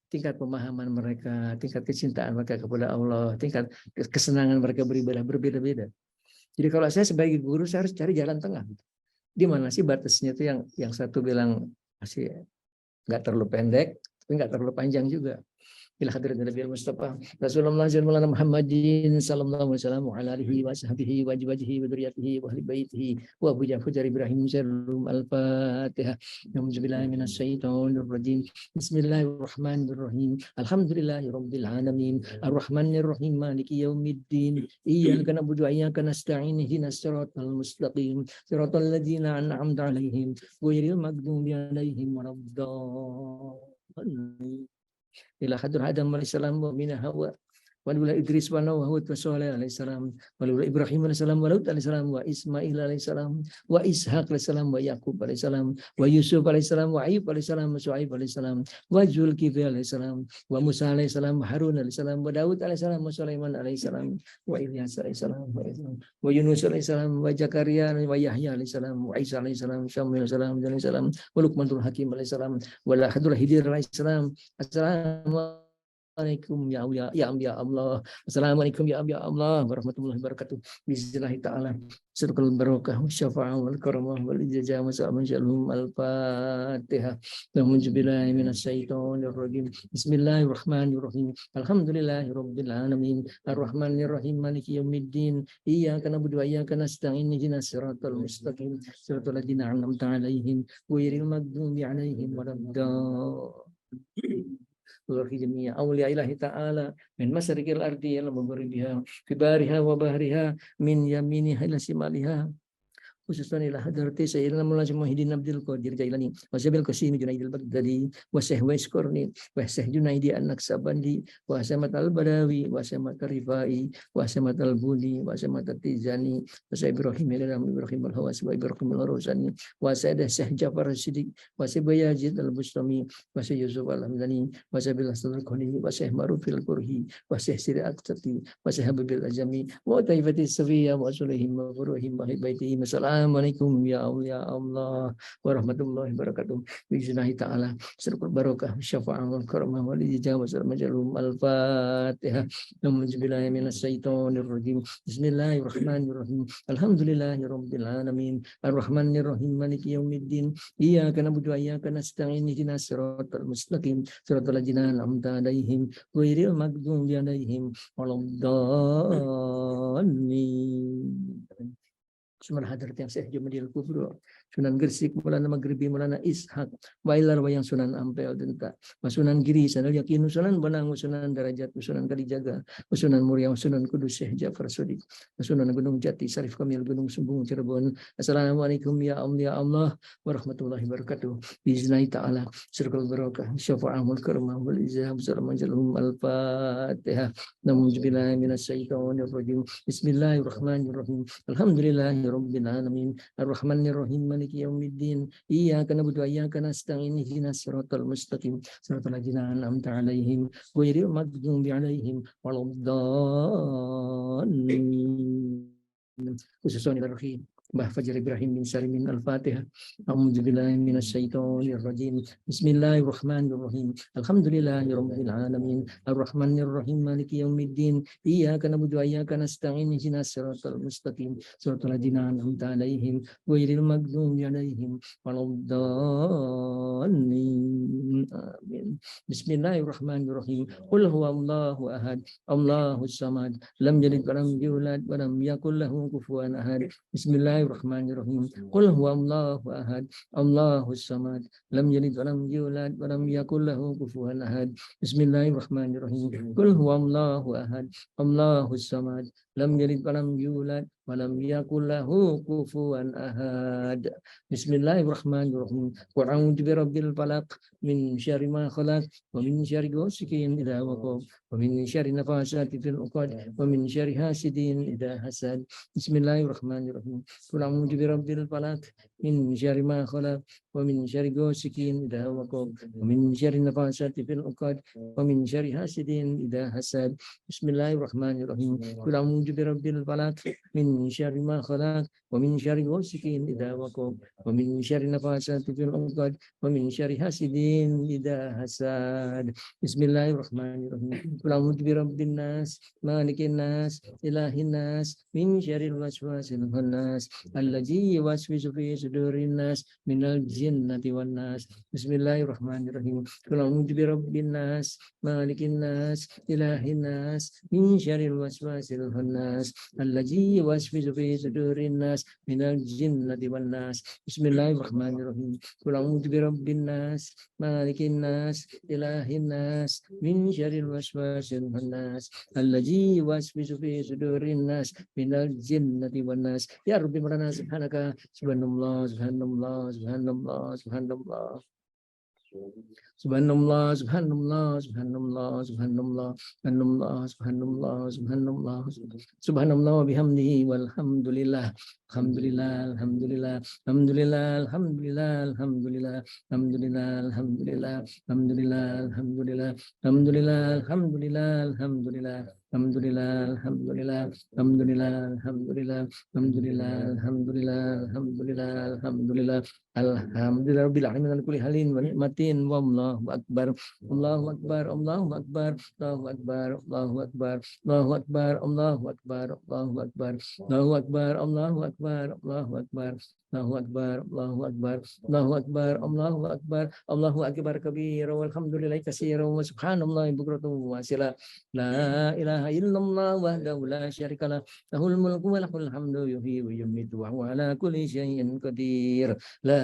S1: Tingkat pemahaman mereka, tingkat kecintaan mereka kepada Allah, tingkat kesenangan mereka beribadah berbeda-beda. Jadi kalau saya sebagai guru, saya harus cari jalan tengah. Di mana sih batasnya itu yang satu bilang masih nggak terlalu pendek, tapi nggak terlalu panjang juga. Ila hadratin Nabi Mustafa Rasulullah sallallahu Muhammadin sallallahu alaihi wasallam wa alihi wa sahbihi wa ajwajihi wa dzurriyyatihi wa ahli baitihi wa Abu Ja'far Ibrahim sallallahu al-Fatihah. Auzubillahi minasyaitonir rajim. Bismillahirrahmanirrahim. Alhamdulillahirabbil alamin. Arrahmanir rahim. Maliki yaumiddin. Iyyaka na'budu wa iyyaka nasta'in. Ihdinas siratal mustaqim. Siratal ladzina an'amta 'alaihim ghairil maghdubi 'alaihim waladdallin. Ila hadur Adam alaihissalam wa min Hawa wa nabiyina Idris wa Nuh wa Salih alaihissalam wa Ibrahim alaihissalam wa Lut alaihissalam wa Ismail alaihissalam wa Ishaq alaihissalam wa Yaqub alaihissalam wa Yusuf alaihissalam wa Ayyub alaihissalam wa Syuaib alaihissalam wa Zulkifli alaihissalam wa Musa alaihissalam wa Harun alaihissalam wa Daud alaihissalam wa Sulaiman alaihissalam wa Ilyas alaihissalam wa Yunus alaihissalam wa Zakaria wa Yahya alaihissalam wa Isa alaihissalam Syamil alaihissalam wa Luqmanul Hakim alaihissalam wa Hadur Hidir alaihissalam. Assalamualaikum ya Allah. Assalamualaikum ya Allah warahmatullahi wabarakatuh. Bismillah taala. Surkul barakah wa syafa'ah wal karamah wal ijazah wa sa'aman syalhum al-Fatihah. Alhamdulillahi minasyaitonir rajim. Bismillahirrahmanirrahim. Alhamdulillahirabbil alamin. Arrahmanir rahim. Maliki yaumiddin. Iyyaka na'budu wa iyyaka nasta'in. Ihdinas siratal mustaqim. Siratal ladzina an'amta 'alaihim ghairil maghdubi 'alaihim waladdallin. وروح جميع أولياء الله تعالى من مشرق الأرض إلى مغربها في بارها وبحرها من يمينها إلى شمالها khususan ila hadrati sayyidina Maulana Muhyiddin Abdul Qadir Jailani wa Syabil Qasim Junaid al-Baghdadi wa Syekh Wais Qarni wa Syekh Junaidi an-Naqsabandi wa Samat al-Badawi wa Samat al-Rifai wa Samat al-Buni wa Samat al-Tizani wa Syekh Ibrahim Ibrahim al-Hawas wa Ibrahim al-Rozani wa Syekh Jafar al-Siddiq wa Syekh Bayazid al-Bustami wa Syekh Yusuf al-Hamdani wa Syekh Bilastul al-Qani wa Syekh Maruf al-Qurhi wa Syekh Siri al-Qati wa Syekh Habibil Azami wa Taifati Safiya wa Sulihim wa Furuhim wa Hibaitihim. Assalamualaikum ya Allah warahmatullahi wabarakatuh. Bismillahi ta'ala. Serukul barokah syafa'ah wal karamah wal ijabah majalum al-Fatihah. Alhamdulillahi minas syaitonir rajim. Bismillahirrahmanirrahim. Alhamdulillahirabbil alamin. Arrahmanirrahim maliki yaumiddin. Iyyaka na'budu wa iyyaka nasta'in. Ihdinas siratal mustaqim. Siratal ladzina an'amta 'alaihim ghairil maghdubi 'alaihim waladdallin. Sunan Hadrat yang Syekh Jumadil Kubro, Sunan Gresik, Maulana Maghribi, Maulana Ishaq, Wailar Wayang Sunan Ampel Denta, Sunan Giri, Sanal Yakin, Sunan Bonang, Sunan Darajat, Sunan Kalijaga, Sunan Muria, Sunan Kudus, Syekh Jafar Sodik, Sunan Gunung Jati, Sarif Kamil, Gunung Sumbung, Cirebon. Assalamualaikum ya Allah warahmatullahi wabarakatuh. Biiznillah ta'ala, Sirkul Barokah, Syafa'amul Karamah, wal Izah, Bismillahirrahmanirrahim, Al-Fatihah. Namuzubillahi minas syaitonir rajim. Bismillahirrahmanirrahim. Alhamdulillahi Rabbil alamin arrahmanirrahim maliki yaumiddin iyyaka na'budu wa iyyaka nasta'in ihdinas siratal mustaqim siratal ladzina an'amta 'alaihim ghairil maghdubi 'alaihim waladdallin. Khususan rahim Mbah Fajar Ibrahim bin Salimin Al-Fatihah. A'udzubillahi minasyaitonir rajim. Bismillahirrahmanirrahim. Alhamdulillahirabbil alamin. Arrahmanirrahim maliki yaumiddin. Iyyaka na'budu wa iyyaka nasta'in ihdinas siratal mustaqim. Siratal ladzina an'amta 'alaihim ghairil maghdubi 'alaihim waladdallin. Amin. Bismillahirrahmanirrahim. Qul huwallahu ahad. Allahus samad. Lam yalid wa lam yulad wa lam yakul lahu kufuwan ahad. Bismillahirrahmanirrahim. Qul huwallahu ahad. Allahus samad. Lam yalid wa lam yulad wa lam yakul lahu kufuwan ahad. Bismillahirrahmanirrahim. Qul huwallahu ahad. Allahus samad. Lam yalid wa lam yulad wa lam yakul lahu kufuwan ahad. Bismillahirrahmanirrahim. Qul a'udzu birabbil falaq min syarri ma khalaq wa min syarri ghasiqin idza waqab wa min syarri nafasati fil 'uqad wa min syarri hasidin idza hasad. Bismillahirrahmanirrahim. Qul a'udzu birabbil falaq min syarri ma khalaq wa min syarri ghasiqin idza waqab wa min syarri nafasati fil 'uqad wa min syarri hasidin idza hasad. Bismillahirrahmanirrahim. Qul a'udzu birabbil falaq min syarri ma khalaq wa min syarri ghasiqin idza waqab wa min syarri nafasati fil 'uqad wa min syarri hasidin idza hasad. Bismillahirrahmanirrahim. Qul a'udzu birabbin nas malikin nas ilahin nas min syarril waswasil khannas allazi yuwaswisu fi sudurin nas minal jinnati wan nas. Bismillahirrahmanirrahim. Qul a'udzu birabbin nas malikin nas ilahin nas min syarril waswasil khannas allazi yuwaswisu fi sudurin nas minal jinnati wan nas. Bismillahirrahmanirrahim. Qul a'udzu birabbin nas malikin nas ilahin nas min syarril waswasil khannas allazi yuwaswisu fi sudurin nas minal jinnati wan nas. Ya Rabbi marana subhanaka subhanallah subhanallah subhanallah subhanallah Subhanallah, subhanallah, subhanallah, subhanallah, subhanallah, subhanallah, subhanallah, subhanallah, bihamdihi walhamdulillah, alhamdulillah, alhamdulillah, alhamdulillah, alhamdulillah, alhamdulillah, alhamdulillah, alhamdulillah, alhamdulillah, alhamdulillah, alhamdulillah, alhamdulillah, alhamdulillah. Alhamdulillah, alhamdulillah, alhamdulillah, alhamdulillah, alhamdulillah, alhamdulillah, alhamdulillah, alhamdulillah, alhamdulillah rabbil alamin ala kulli halin wa nikmatin wa Allahu akbar, Allahu akbar, Allahu akbar, Allahu akbar, Allahu akbar, Allahu akbar, Allahu akbar, Allahu akbar, Allahu akbar, Allahu akbar, Allahu akbar, Allahu akbar, Allahu akbar, Allahu akbar, Allahu akbar, Allahu akbar kabira walhamdulillahi katsiran wa subhanallahi bukratan wa asila. La ilaha illallah wahdahu la syarikalah lahul mulku wa lahul hamdu yuhyi wa yumiitu wa huwa ala kulli syai'in qadir. La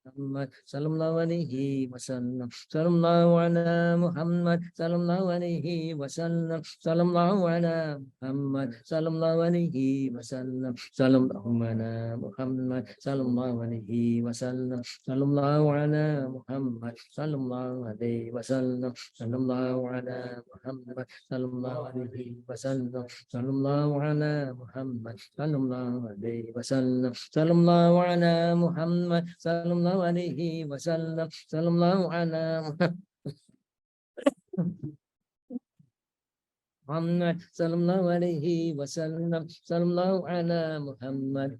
S1: Muhammad sallallahu alaihi wasallam. Sallallahu ala Muhammad sallallahu alaihi wasallam. Sallallahu ala Muhammad sallallahu alaihi wasallam. Sallallahu ala Muhammad sallallahu alaihi wasallam. Sallallahu ala Muhammad sallallahu alaihi wasallam. Sallallahu ala Muhammad sallallahu alaihi wasallam. Sallallahu ala Muhammad sallallahu alaihi wasallam. Sallallahu ala Muhammad sallallahu alaihi wasallam. Sallallahu ala Muhammad sallallahu alaihi wasallam. Sallallahu ala Muhammad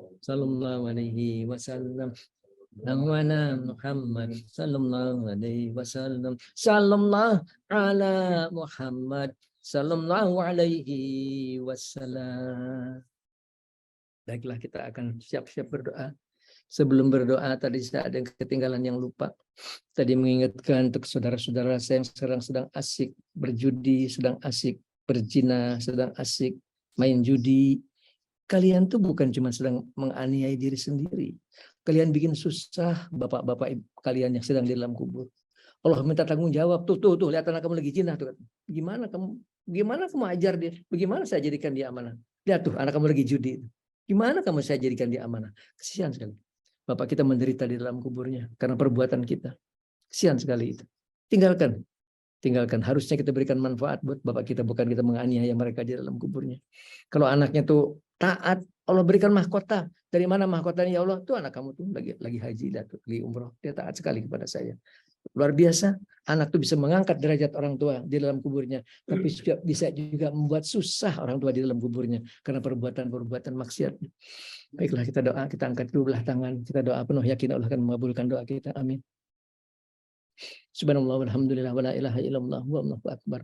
S1: sallallahu alaihi wasallam. Ala Muhammad sallallahu alaihi wasallam. Sallallahu ala Muhammad sallallahu alaihi wasallam. Baiklah, kita akan siap-siap berdoa. Sebelum berdoa tadi saya ada yang ketinggalan yang lupa. Tadi mengingatkan untuk saudara-saudara saya yang sedang asik berjudi, sedang asik berzina, sedang asik main judi. Kalian tuh bukan cuma sedang menganiaya diri sendiri. Kalian bikin susah bapak-bapak kalian yang sedang di dalam kubur. Allah minta tanggung jawab. Tuh, lihat anak kamu lagi zina tuh. Gimana kamu ajar dia? Bagaimana saya jadikan dia amanah? Lihat tuh, anak kamu lagi judi. Gimana kamu saya jadikan dia amanah? Kesian sekali. Bapak kita menderita di dalam kuburnya karena perbuatan kita. Kesian sekali itu. Tinggalkan. Harusnya kita berikan manfaat buat bapak kita, bukan kita menganiaya mereka di dalam kuburnya. Kalau anaknya tuh taat, Allah berikan mahkota. Dari mana mahkotanya? Ya Allah, tuh anak kamu tuh lagi haji, lagi umroh. Dia taat sekali kepada saya. Luar biasa. Anak tuh bisa mengangkat derajat orang tua di dalam kuburnya, tapi bisa juga membuat susah orang tua di dalam kuburnya karena perbuatan maksiat. Baiklah, kita doa, kita angkat dua belah tangan, kita doa penuh yakin Allah akan mengabulkan doa kita. Amin. Subhanallah walhamdulillah wala ilaha illallah wallahu akbar.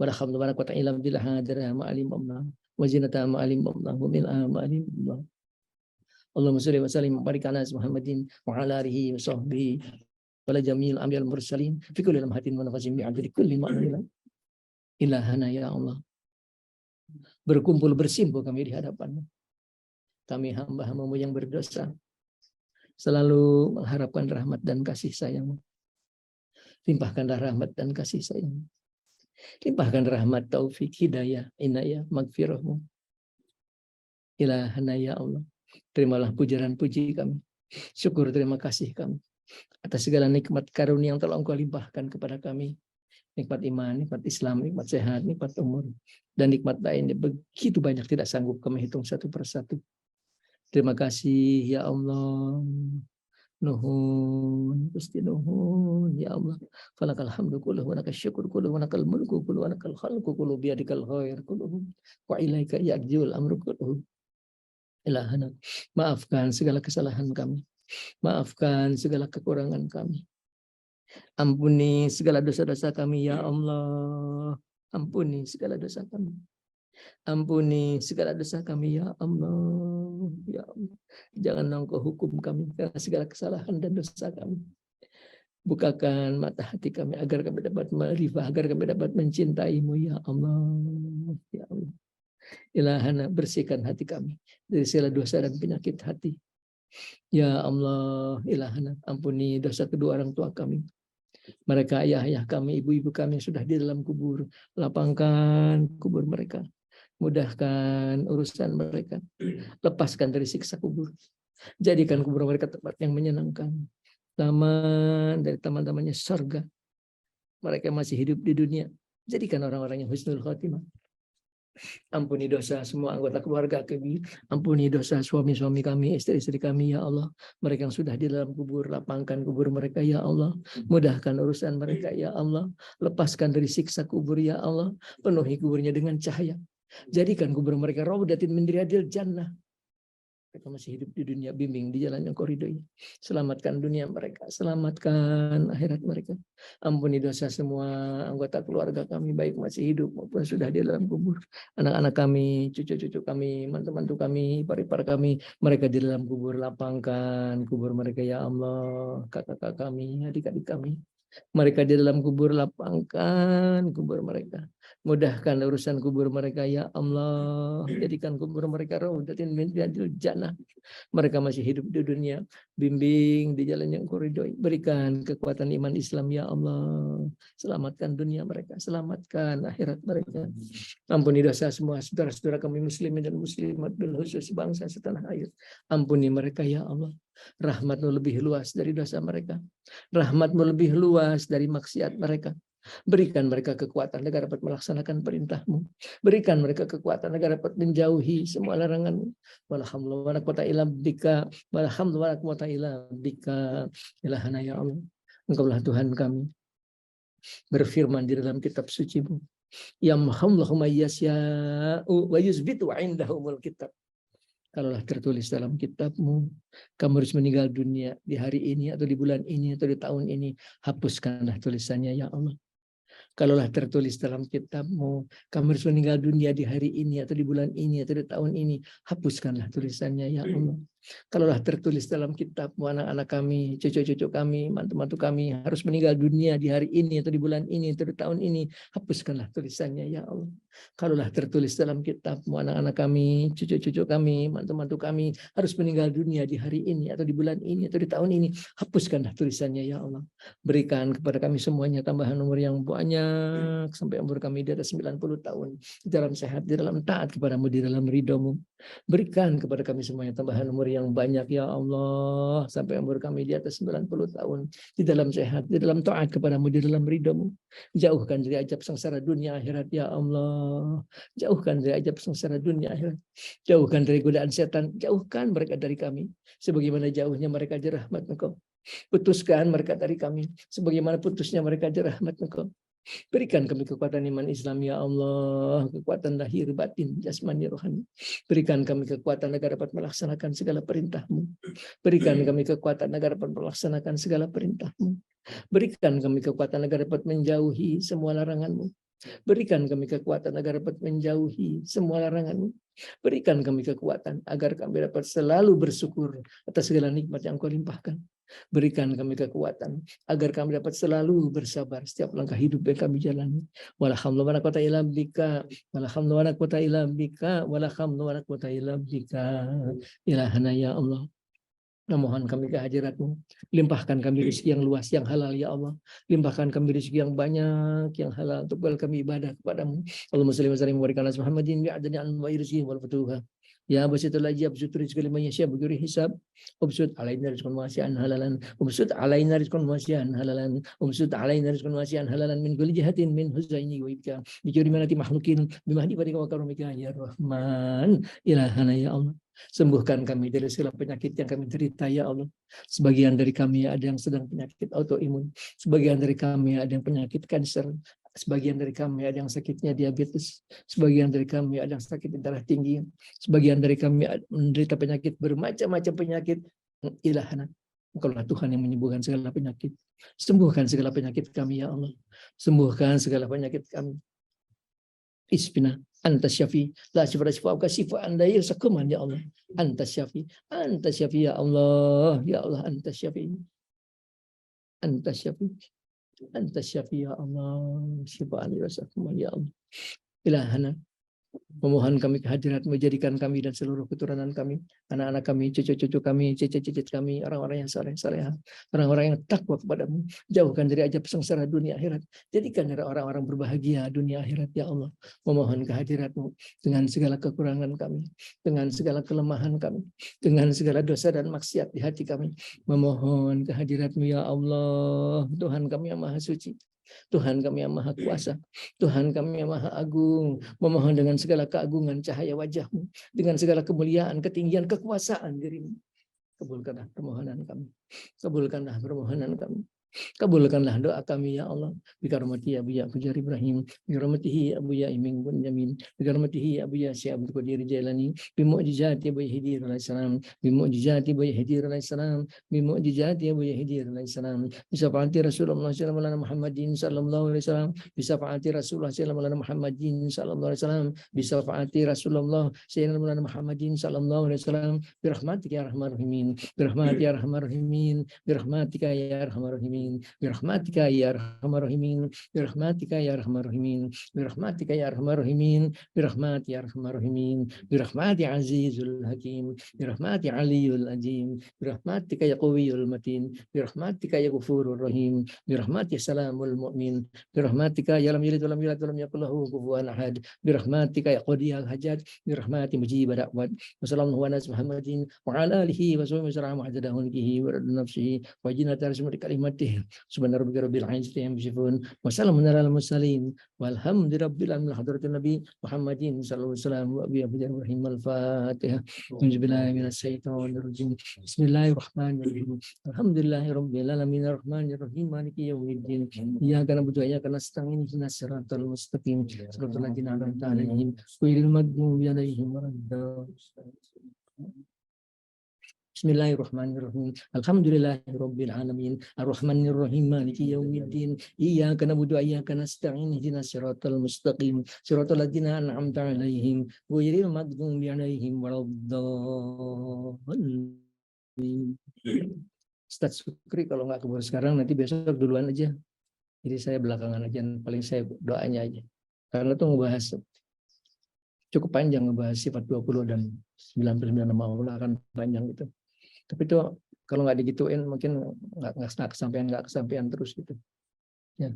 S1: Wala hamdu wala quwwata illa billah hadara ma'alim Allah wa zinata ma'alim Allah wa mil'a ma'alim Allah. Allahumma shalli wa sallim wa barik ala Muhammadin wa ala alihi wa sahbihi wala jamil ambil mursalin fi kulli lamhatin wa nafasin bi'adri kulli ma'amila ilahana ya Allah. Berkumpul bersimpul kami di hadapan-Mu. Kami hamba-hamba-Mu yang berdosa selalu mengharapkan rahmat dan kasih sayang-Mu. Limpahkanlah rahmat dan kasih sayang. Limpahkan rahmat, taufik, hidayah, inayah, magfirah-Mu. Ilahana ya Allah. Terimalah pujaran puji kami. Syukur terima kasih kami atas segala nikmat karunia yang telah Engkau limpahkan kepada kami. Nikmat iman, nikmat Islam, nikmat sehat, nikmat umur, dan nikmat lainnya begitu banyak tidak sanggup kami hitung satu persatu. Terima kasih ya Allah. Nuhun, Gusti nuhun ya Allah. Falakal hamdu kulluhu wa lakal syukur kulluhu wa lakal mulku kulluhu wa lakal khalqu kulluhu biyadikal khair kulluhu wa ilaika yarji'ul amru kulluhu. Ilahana, maafkan segala kesalahan kami. Maafkan segala kekurangan kami. Ampuni segala dosa-dosa kami ya Allah. Ampuni segala dosa kami. Ampuni segala dosa kami ya Allah. Ya Allah. Jangan Engkau hukum kami karena segala kesalahan dan dosa kami. Bukakan mata hati kami agar kami dapat ma'rifah, agar kami dapat mencintai-Mu ya Allah. Ya Allah. Ilahana, bersihkan hati kami dari segala dosa dan penyakit hati. Ya Allah, ilahana, ampuni dosa kedua orang tua kami. Mereka ayah-ayah kami, ibu-ibu kami yang sudah di dalam kubur. Lapangkan kubur mereka. Mudahkan urusan mereka. Lepaskan dari siksa kubur. Jadikan kubur mereka tempat yang menyenangkan. Taman dari taman-tamannya surga. Mereka masih hidup di dunia. Jadikan orang-orang yang husnul khotimah. Ampuni dosa semua anggota keluarga kami. Ampuni dosa suami-suami kami, istri-istri kami ya Allah. Mereka yang sudah di dalam kubur, lapangkan kubur mereka ya Allah. Mudahkan urusan mereka ya Allah. Lepaskan dari siksa kubur ya Allah. Penuhi kuburnya dengan cahaya. Jadikan kubur mereka raudatin min riyadil jannah. Mereka masih hidup di dunia, bimbing di jalan yang Kau ridhoi. Selamatkan dunia mereka, selamatkan akhirat mereka. Ampuni dosa semua anggota keluarga kami, baik masih hidup maupun sudah di dalam kubur. Anak-anak kami, cucu-cucu kami, mantu-mantu kami, ipar-ipar kami, mereka di dalam kubur. Lapangkan kubur mereka ya Allah. Kakak-kakak kami, adik-adik kami, mereka di dalam kubur. Lapangkan kubur mereka. Mudahkan urusan kubur mereka ya Allah. Jadikan kubur mereka raudatin min riyadil jannah. Mereka masih hidup di dunia, bimbing di jalan yang Kau ridhoi. Berikan kekuatan iman Islam ya Allah. Selamatkan dunia mereka, selamatkan akhirat mereka. Ampuni dosa semua saudara-saudara kami muslimin dan muslimat, bil khusus bangsa setanah air. Ampuni mereka ya Allah. Rahmat-Mu lebih luas dari dosa mereka. Rahmat-Mu lebih luas dari maksiat mereka. Berikan mereka kekuatan agar dapat melaksanakan perintah-Mu. Berikan mereka kekuatan agar dapat menjauhi semua larangan-Mu. Walhamdulillah wa la quwata illa bika. Walhamdulillah wa la quwata illa bika. Ilahana ya Allah. Engkaulah Tuhan kami. Berfirman di dalam kitab suci-Mu. Yamhullahu may yasya'u wa yusbitu 'indahumul kitab. Kalaulah tertulis dalam kitab-Mu, kamu harus meninggal dunia di hari ini atau di bulan ini atau di tahun ini, hapuskanlah tulisannya ya Allah. Kalaulah tertulis dalam kitab-Mu, kamu harus meninggal dunia di hari ini atau di bulan ini atau di tahun ini, hapuskanlah tulisannya ya Allah. Kalaulah tertulis dalam kitab-Mu, anak-anak kami, cucu-cucu kami, mantu-mantu kami harus meninggal dunia di hari ini atau di bulan ini atau di tahun ini, hapuskanlah tulisannya ya Allah. Kalaulah tertulis dalam kitab-Mu, anak-anak kami, cucu-cucu kami, mantu-mantu kami harus meninggal dunia di hari ini atau di bulan ini atau di tahun ini, hapuskanlah tulisannya ya Allah. Berikan kepada kami semuanya tambahan umur yang banyak sampai umur kami di atas 90 tahun di dalam sehat, di dalam taat kepadamu, di dalam ridho-Mu. Berikan kepada kami semuanya tambahan umur yang banyak ya Allah sampai umur kami di atas 90 tahun di dalam sehat, di dalam taat kepadamu, di dalam ridho-Mu. Jauhkan dari ajab sengsara dunia akhirat ya Allah. Jauhkan dari ajab sengsara dunia akhirat. Jauhkan dari godaan setan, jauhkan mereka dari kami sebagaimana jauhnya mereka dari rahmat Engkau. Putuskan mereka dari kami sebagaimana putusnya mereka dari rahmat Engkau. Berikan kami kekuatan iman Islam ya Allah, kekuatan lahir batin jasmani rohani. Berikan kami kekuatan agar dapat melaksanakan segala perintah-Mu. Berikan kami kekuatan agar dapat melaksanakan segala perintah-Mu. Berikan kami kekuatan agar dapat menjauhi semua larangan-Mu. Berikan kami kekuatan agar dapat menjauhi semua larangan-Mu. Berikan kami kekuatan agar kami dapat selalu bersyukur atas segala nikmat yang Kau limpahkan. Berikan kami kekuatan agar kami dapat selalu bersabar setiap langkah hidup yang kami jalani. Walhamdulillah wa la quwata illa bika. Walhamdulillah wa la quwata illa bika. Walhamdulillah wa la quwata illa bika. Ilahana ya Allah. Mohon kami kehadirat-Mu. Limpahkan kami rezeki yang luas, yang halal ya Allah. Limpahkan kami rezeki yang banyak, yang halal untuk kami ibadah kepadamu. Allahumma shalli wa sallim wa barik ala Muhammadin bi'adadi an wa irzihi wal futuha. Ya basitul ajab basutur rizqi liman yasha bighairi hisab. Ubsud alaina rizqan wasi'an halalan. Ubsud alaina rizqan wasi'an halalan. Ubsud alaina rizqan wasi'an halalan min kulli jihatin min huzaini wa ibka. Bi manati makhlukin bimahdi barika wa karomika ya Rahman. Ilahana ya Allah. Sembuhkan kami dari segala penyakit yang kami derita ya Allah. Sebagian dari kami ada yang sedang penyakit autoimun. Sebagian dari kami ada yang penyakit kanker. Sebagian dari kami ada yang sakitnya diabetes. Sebagian dari kami ada yang sakit darah tinggi. Sebagian dari kami menderita penyakit bermacam-macam penyakit. Ilahana. Engkaulah Tuhan yang menyembuhkan segala penyakit. Sembuhkan segala penyakit kami ya Allah. Sembuhkan segala penyakit kami. Isbina anta syafi la syifa syifa anda yasakuman ya Allah. Anta syafi ya Allah, ya Allah anta syafi ya Allah, syifa anda yasakuman ya Allah. Ilahana, memohon kami kehadirat-Mu, jadikan kami dan seluruh keturunan kami, anak-anak kami, cucu-cucu kami, cicit-cicit kami, orang-orang yang saleh-saleh, orang-orang yang takwa kepadamu. Jauhkan dari ajab sengsara dunia akhirat. Jadikan dari orang-orang berbahagia dunia akhirat ya Allah. Memohon kehadirat-Mu dengan segala kekurangan kami, dengan segala kelemahan kami, dengan segala dosa dan maksiat di hati kami. Memohon kehadirat-Mu ya Allah, Tuhan kami yang Maha Suci. Tuhan kami yang Maha Kuasa, Tuhan kami yang Maha Agung, memohon dengan segala keagungan cahaya wajah-Mu, dengan segala kemuliaan, ketinggian, kekuasaan diri-Mu. Kabulkanlah permohonan kami, kabulkanlah permohonan kami. Kabulkanlah doa kami ya Allah. Bikarmati Abu Ya Fujar Ibrahim, bikarmatihi Abu Ya Iming Bun Yamin, bikarmatihi Abu Ya Syekh Abdul Qadir Jailani, bimu'jizati Abu Yahidir alaihissalam, bimu'jizati Abu Yahidir alaihissalam, bimu'jizati Abu Yahidir alaihissalam, bisyafa'ati Rasulullah sallallahu alaihi Muhammadin sallallahu alaihi wasallam, bisyafa'ati Rasulullah sallallahu alaihi Muhammadin sallallahu alaihi wasallam, bisyafa'ati Rasulullah sallallahu alaihi Muhammadin sallallahu alaihi wasallam, birahmatika ya arhamar rahimin, birahmatika ya arhamar rahimin, birahmatika ya arhamar rahimin. rahimin, birahmatika ya arhamar rahimin, birahmatika ya arhamar rahimin, birahmatika ya arhamar rahimin, birahmati ya arhamar rahimin, birahmati azizul hakim, birahmati aliyul azim, birahmatika ya qawiyul matin, birahmatika ya ghafurur rahim, birahmati salamul mu'min, birahmatika ya lam yalid wa lam yulad wa lam yakul lahu kufuwan ahad, birahmatika ya qadiyal hajat, birahmati mujib da'wat. Wassalamualaikum warahmatullahi wabarakatuh wa ala alihi wa sahbihi wasallam wa ajada hunkihi wa radu nafsihi wa jinata rasulullah kalimatih subhana rabbika rabbil izzati amma yasifun wa salamun alal mursalin walhamdulillahi rabbil alamin hadratin nabi Muhammadin sallallahu alaihi wasallam wa bihi rahim al-fatihah. Bismillahi minasyaitonir rajim. Bismillahirrahmanirrahim. Alhamdulillahi rabbil alamin arrahmanir rahim maliki yaumiddin. Iyyaka na'budu wa iyyaka nasta'in ihdinas siratal mustaqim siratal ladzina an'amta 'alaihim ghairil maghdubi 'alaihim waladdallin. Bismillahirrahmanirrahim. Alhamdulillahirabbil alamin. Arrahmanir rahim maliki yaumiddin. Iyyaka na'budu wa iyyaka nasta'in ihdinas siratal mustaqim siratal ladzina an'amta 'alaihim ghairil maghdubi 'alaihim waladdallin. Ustaz Sukri kalau nggak keburu sekarang nanti besok duluan aja. Jadi saya belakangan aja, paling saya doanya aja. Karena itu ngebahas cukup panjang, ngebahas sifat 20 dan 99 nama Allah akan panjang gitu. Tapi itu kalau nggak digituin mungkin nggak kesampaian terus gitu. Ya.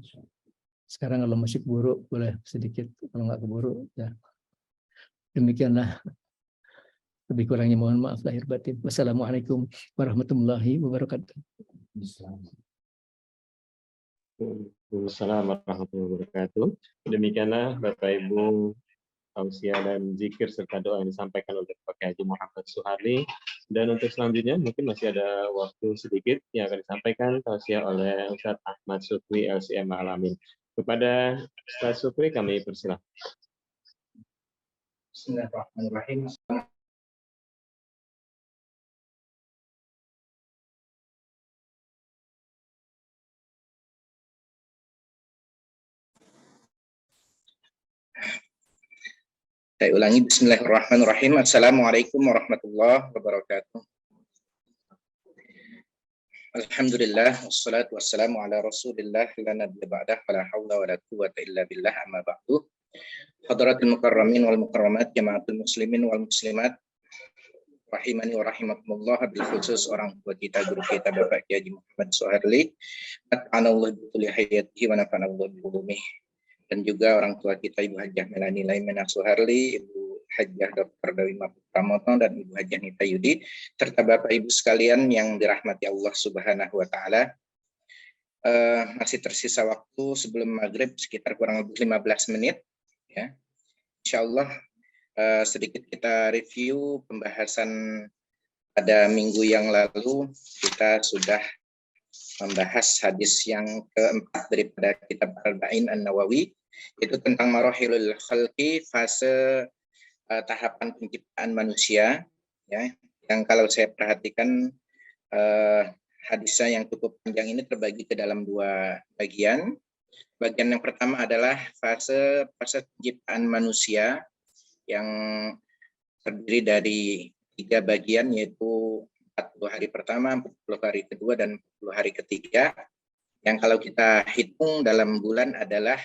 S1: Sekarang kalau masih keburu boleh sedikit, kalau nggak keburu ya. Demikianlah. Lebih kurangnya mohon maaf lahir batin. Wassalamualaikum warahmatullahi wabarakatuh.
S2: Assalamualaikum warahmatullahi wabarakatuh. Demikianlah Bapak Ibu tausiah dan zikir serta doa yang disampaikan oleh Pak Haji Muhammad Suharli. Dan untuk selanjutnya mungkin masih ada waktu sedikit yang akan disampaikan tausiah oleh Ustaz Ahmad Sukri LCM Alamin. Kepada Ustaz Sukri kami persilahkan.
S3: Bismillahirrahmanirrahim. Saya ulangi, bismillahirrahmanirrahim. Assalamualaikum warahmatullahi wabarakatuh. Alhamdulillah, wassalatu wassalamu ala rasulillah, la nabiyya ba'dah, wa la hawla wa la quwwata illa billah, amma ba'du. Hadratul mukarramin wal mukarramat, jama'atul muslimin wal muslimat, rahimani wa rahimakumullah, bil khusus orang tua kita, guru kita, Bapak Kiai Haji Muhammad Suharli, at'anallahu bi hayatihi wa nafa'anallahu bi ulumih. Dan juga orang tua kita Ibu Hajjah Melani Laimena Suharli, Ibu Hajjah Dr. Dewi Pramono, dan Ibu Hajjah Nita Yudi, serta Bapak Ibu sekalian yang dirahmati Allah Subhanahu wa Ta'ala. Masih tersisa waktu sebelum maghrib sekitar kurang lebih 15 menit. Ya. Insya Allah sedikit kita review pembahasan pada minggu yang lalu. Kita sudah membahas hadis yang keempat daripada kitab Arba'in An-Nawawi, itu tentang marahilul khalqi, fase tahapan penciptaan manusia, ya, yang kalau saya perhatikan hadisnya yang cukup panjang ini terbagi ke dalam dua bagian. Bagian yang pertama adalah fase penciptaan manusia yang terdiri dari 3 bagian, yaitu 40 hari pertama, 40 hari kedua, dan 40 hari ketiga. Yang kalau kita hitung dalam bulan adalah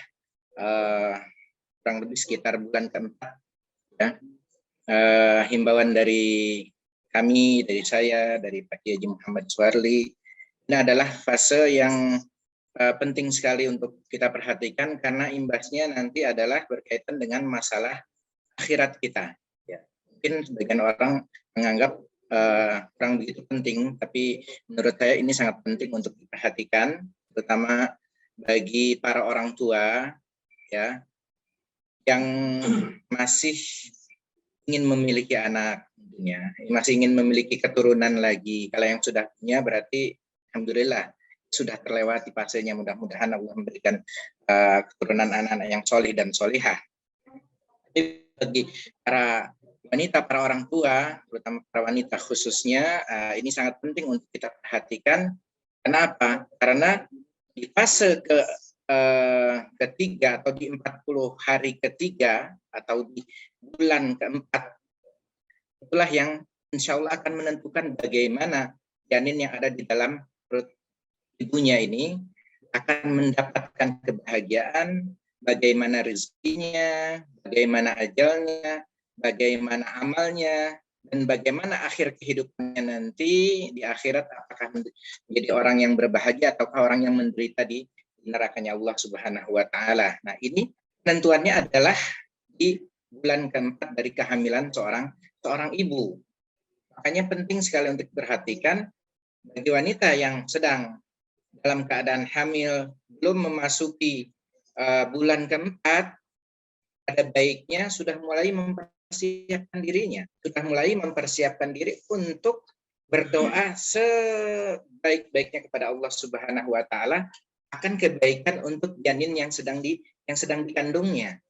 S3: kurang lebih sekitar bulan keempat. Ya. Himbauan dari kami, dari saya, dari Pak Haji Muhammad Suharli, ini adalah fase yang penting sekali untuk kita perhatikan, karena imbasnya nanti adalah berkaitan dengan masalah akhirat kita. Ya. Mungkin sebagian orang menganggap kurang begitu penting, tapi menurut saya ini sangat penting untuk diperhatikan, terutama bagi para orang tua, ya, yang masih ingin memiliki anak, tentunya masih ingin memiliki keturunan lagi. Kalau yang sudah punya berarti alhamdulillah sudah terlewati fasenya. Mudah-mudahan Allah memberikan keturunan anak-anak yang solih dan solihah. Tapi bagi para wanita, para orang tua, terutama para wanita khususnya, ini sangat penting untuk kita perhatikan. Kenapa? Karena di fase ketiga atau di 40 hari ketiga atau di bulan keempat, itulah yang insya Allah akan menentukan bagaimana janin yang ada di dalam perut ibunya ini akan mendapatkan kebahagiaan, bagaimana rezekinya, bagaimana ajalnya, bagaimana amalnya, dan bagaimana akhir kehidupannya nanti di akhirat, apakah menjadi orang yang berbahagia ataukah orang yang menderita di nerakanya Allah Subhanahu wa taala. Nah, ini penentuannya adalah di bulan keempat dari kehamilan seorang ibu. Makanya penting sekali untuk diperhatikan bagi wanita yang sedang dalam keadaan hamil, belum memasuki bulan keempat, ada baiknya sudah mulai mempersiapkan dirinya, sudah mulai mempersiapkan diri untuk berdoa sebaik-baiknya kepada Allah Subhanahu wa taala akan kebaikan untuk janin yang sedang dikandungnya.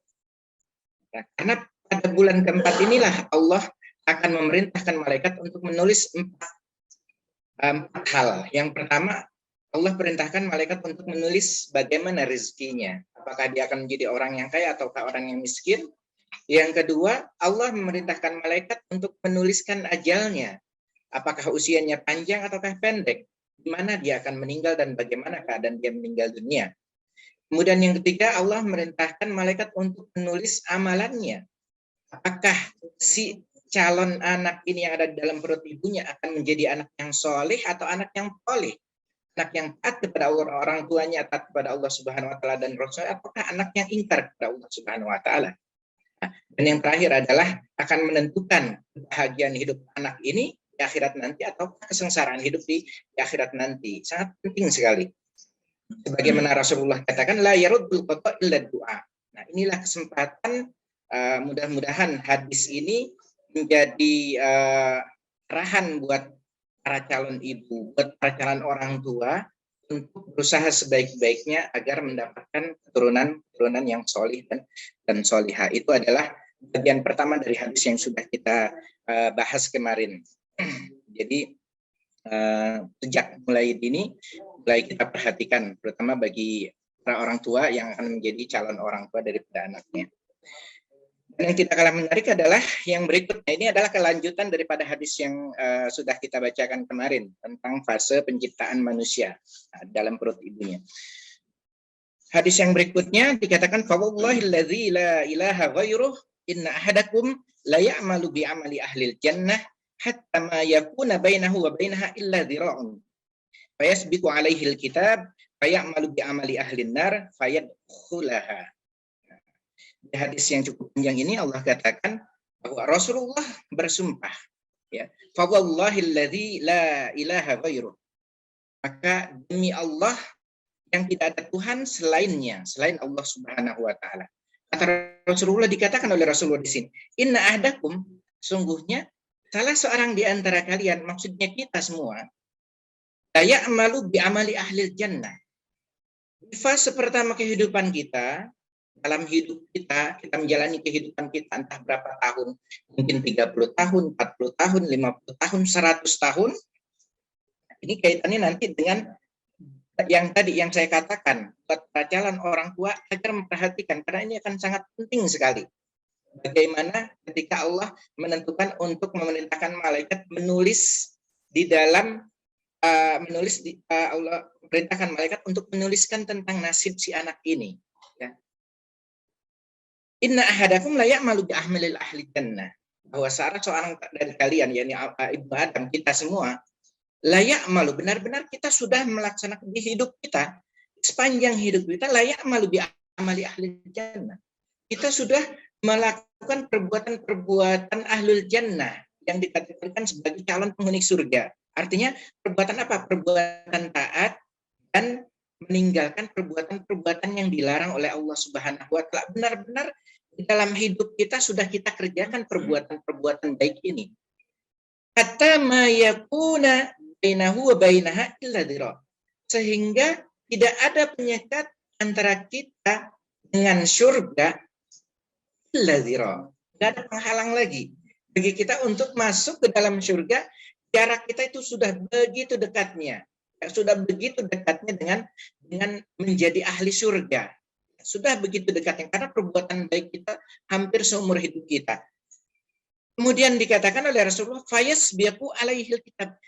S3: Nah, karena pada bulan keempat inilah Allah akan memerintahkan malaikat untuk menulis empat hal. Yang pertama, Allah perintahkan malaikat untuk menulis bagaimana rezekinya. Apakah dia akan menjadi orang yang kaya ataukah orang yang miskin. Yang kedua, Allah memerintahkan malaikat untuk menuliskan ajalnya. Apakah usianya panjang ataukah pendek. Di mana dia akan meninggal dan bagaimana keadaan dia meninggal dunia. Kemudian yang ketiga, Allah memerintahkan malaikat untuk menulis amalannya. Apakah si calon anak ini yang ada di dalam perut ibunya akan menjadi anak yang soleh atau anak yang toleh, anak yang taat kepada orang tuanya, taat kepada Allah Subhanahu wa taala dan Rasul, apakah anak yang ingkar kepada Allah Subhanahu wa taala. Dan yang terakhir adalah akan menentukan kebahagiaan hidup anak ini di akhirat nanti atau kesengsaraan hidup di akhirat nanti. Sangat penting sekali. Sebagaimana Rasulullah katakan, la yaruddul qada illa du'a. Nah, inilah kesempatan, mudah-mudahan hadis ini menjadi arahan buat para calon ibu, buat para calon orang tua untuk berusaha sebaik-baiknya agar mendapatkan keturunan yang solih dan solihah. Itu adalah bagian pertama dari hadis yang sudah kita bahas kemarin. Jadi sejak mulai dini, mulai kita perhatikan, terutama bagi para orang tua yang akan menjadi calon orang tua daripada anaknya. Dan yang tidak kalah menarik adalah yang berikutnya. Ini adalah kelanjutan daripada hadis yang sudah kita bacakan kemarin tentang fase penciptaan manusia dalam perut ibunya. Hadis yang berikutnya dikatakan, "Fawallahilladzi la ilaha ghairuh inna ahadakum la ya'malu bi amali ahlil jannah hatta ma yakuna bainahu wa bainaha illa dhira'un. Fayasbiqu 'alaihi al-kitab fayamalu bi amali ahlin nar fayadkhulaha." Di hadis yang cukup panjang ini Allah katakan bahwa Rasulullah bersumpah, ya, fawallahilladzi la ilaha ghairuh, maka demi Allah yang tidak ada Tuhan selainnya, selain Allah Subhanahu wa taala. Kata Rasulullah, dikatakan oleh Rasulullah di sini, inna ahdakum, sungguhnya salah seorang di antara kalian, maksudnya kita semua, la ya'malu bi amali ahlil jannah. Di fase pertama kehidupan kita, dalam hidup kita menjalani kehidupan kita entah berapa tahun, mungkin 30 tahun, 40 tahun, 50 tahun, 100 tahun. Ini kaitannya nanti dengan yang tadi yang saya katakan, buat calon orang tua agar memperhatikan, karena ini akan sangat penting sekali. Bagaimana ketika Allah menentukan untuk memerintahkan malaikat menulis di dalam Allah perintahkan malaikat untuk menuliskan tentang nasib si anak ini. Inna ahadakum la ya'malu bi ahmalil ahli jannah. Bahwa seorang dari kalian, yakni Ibnu Adam, kita semua, la ya'malu, benar-benar kita sudah melaksanakan di hidup kita, sepanjang hidup kita, la ya'malu bi amali ahli jannah. Kita sudah melakukan perbuatan ahlul jannah yang dikategorikan sebagai calon penghuni surga. Artinya perbuatan apa? Perbuatan taat dan meninggalkan perbuatan-perbuatan yang dilarang oleh Allah Subhanahu wa taala. Benar-benar di dalam hidup kita sudah kita kerjakan perbuatan-perbuatan baik ini. Hatta ma yakuna bainahu wa bainaha illa dhira. Sehingga tidak ada penyekat antara kita dengan surga illa dhira. Tidak ada penghalang lagi bagi kita untuk masuk ke dalam surga. Jarak kita itu sudah begitu dekatnya. Sudah begitu dekatnya dengan menjadi ahli surga. Sudah begitu dekatnya karena perbuatan baik kita hampir seumur hidup kita. Kemudian dikatakan oleh Rasulullah, fayasbiqu alaihil kitab.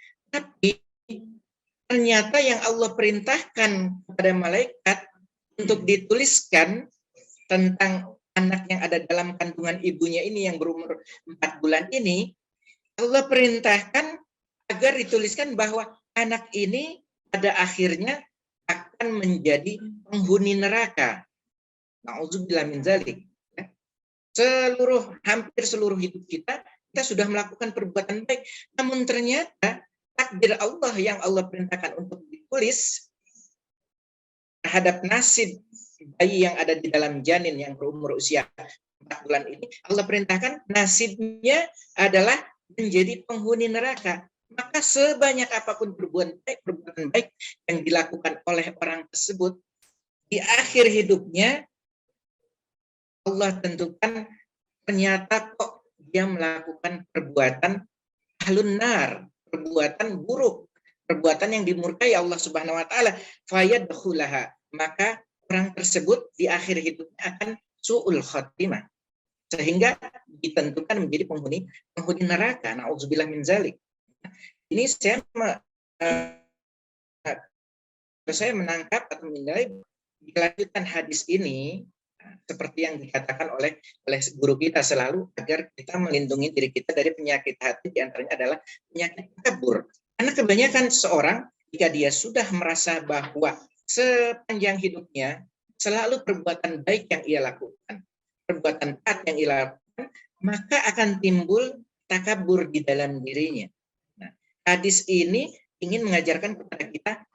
S3: ternyata yang Allah perintahkan kepada malaikat untuk dituliskan tentang anak yang ada dalam kandungan ibunya ini yang berumur 4 bulan ini, Allah perintahkan agar dituliskan bahwa anak ini pada akhirnya akan menjadi penghuni neraka. Na'udzubillah min dzalik. Hampir seluruh hidup kita sudah melakukan perbuatan baik, namun ternyata takdir Allah yang Allah perintahkan untuk ditulis terhadap nasib bayi yang ada di dalam janin yang berumur usia 4 bulan ini, Allah perintahkan nasibnya adalah menjadi penghuni neraka. Maka sebanyak apapun perbuatan baik yang dilakukan oleh orang tersebut, di akhir hidupnya Allah tentukan ternyata kok dia melakukan perbuatan ahlun nar, perbuatan buruk, perbuatan yang dimurkai Allah Subhanahu wa taala, fayadkhulaha, maka orang tersebut di akhir hidupnya akan su'ul khatimah, sehingga ditentukan menjadi penghuni neraka. Nauzubillah min zalik. Ini saya menangkap atau menilai dilanjutkan hadis ini seperti yang dikatakan oleh guru kita selalu, agar kita melindungi diri kita dari penyakit hati, diantaranya adalah penyakit takabur. Karena kebanyakan seseorang jika dia sudah merasa bahwa sepanjang hidupnya selalu perbuatan baik yang ia lakukan, perbuatan taat yang ia lakukan, maka akan timbul takabur di dalam dirinya. Nah, hadis ini ingin mengajarkan kepada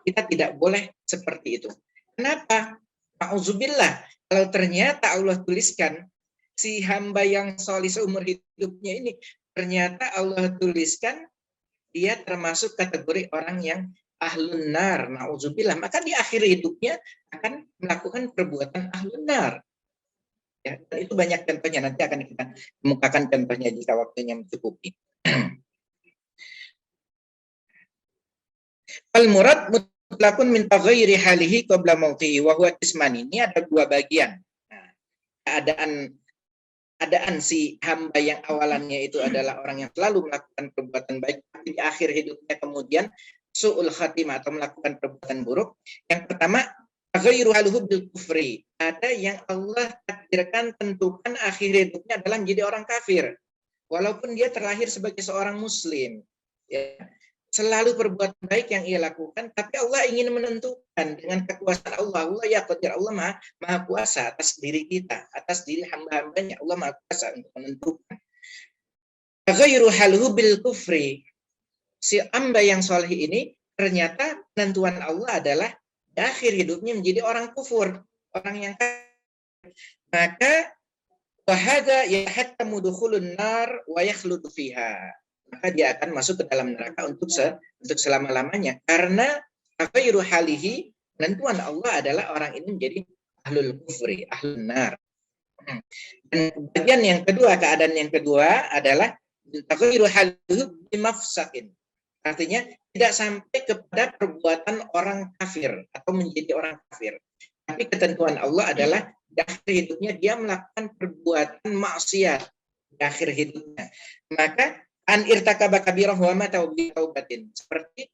S3: kita tidak boleh seperti itu. Kenapa? Ma'udzubillah, kalau ternyata Allah tuliskan si hamba yang solih seumur hidupnya ini, ternyata Allah tuliskan dia termasuk kategori orang yang ahlun nar, na'udzubillah, maka di akhir hidupnya akan melakukan perbuatan ahlun nar. Ya, dan itu banyak contohnya, nanti akan kita kemukakan contohnya jika waktunya mencukupi. Al-murad mutlaqun min taghayyuri halihi qabla mautihi wa huwa qismani. Ini ada dua bagian. Nah, keadaan si hamba yang awalannya itu adalah orang yang selalu melakukan perbuatan baik, tapi di akhir hidupnya kemudian su'ul khatimah atau melakukan perbuatan buruk. Yang pertama, taghayyuru haluhu bil kufri. Ada yang Allah takdirkan, tentukan akhir hidupnya adalah menjadi orang kafir, walaupun dia terlahir sebagai seorang muslim. Ya. Selalu perbuatan baik yang ia lakukan, tapi Allah ingin menentukan dengan kekuasaan Allah ya qadir, Allah maha kuasa atas diri kita, atas diri hamba-hambanya. Allah maha kuasa untuk menentukan. Taghayyuru haluhu bil kufri. Si hamba yang soleh ini ternyata penentuan Allah adalah di akhir hidupnya menjadi orang kufur, orang yang kafir. Maka wahada yahattamu dukhulun nar wa yakhludu fiha. Maka dia akan masuk ke dalam neraka untuk selama-lamanya, karena taghayyuru halihi, penentuan Allah adalah orang ini menjadi ahlul kufri, ahlun nar. Dan bagian yang kedua, keadaan yang kedua adalah taghayyuru halihi bimafsakin. Artinya tidak sampai kepada perbuatan orang kafir atau menjadi orang kafir. Tapi ketentuan Allah adalah di akhir hidupnya dia melakukan perbuatan maksiat di akhir hidupnya. Maka an irtakaba kabirah wa ma taubatin. Seperti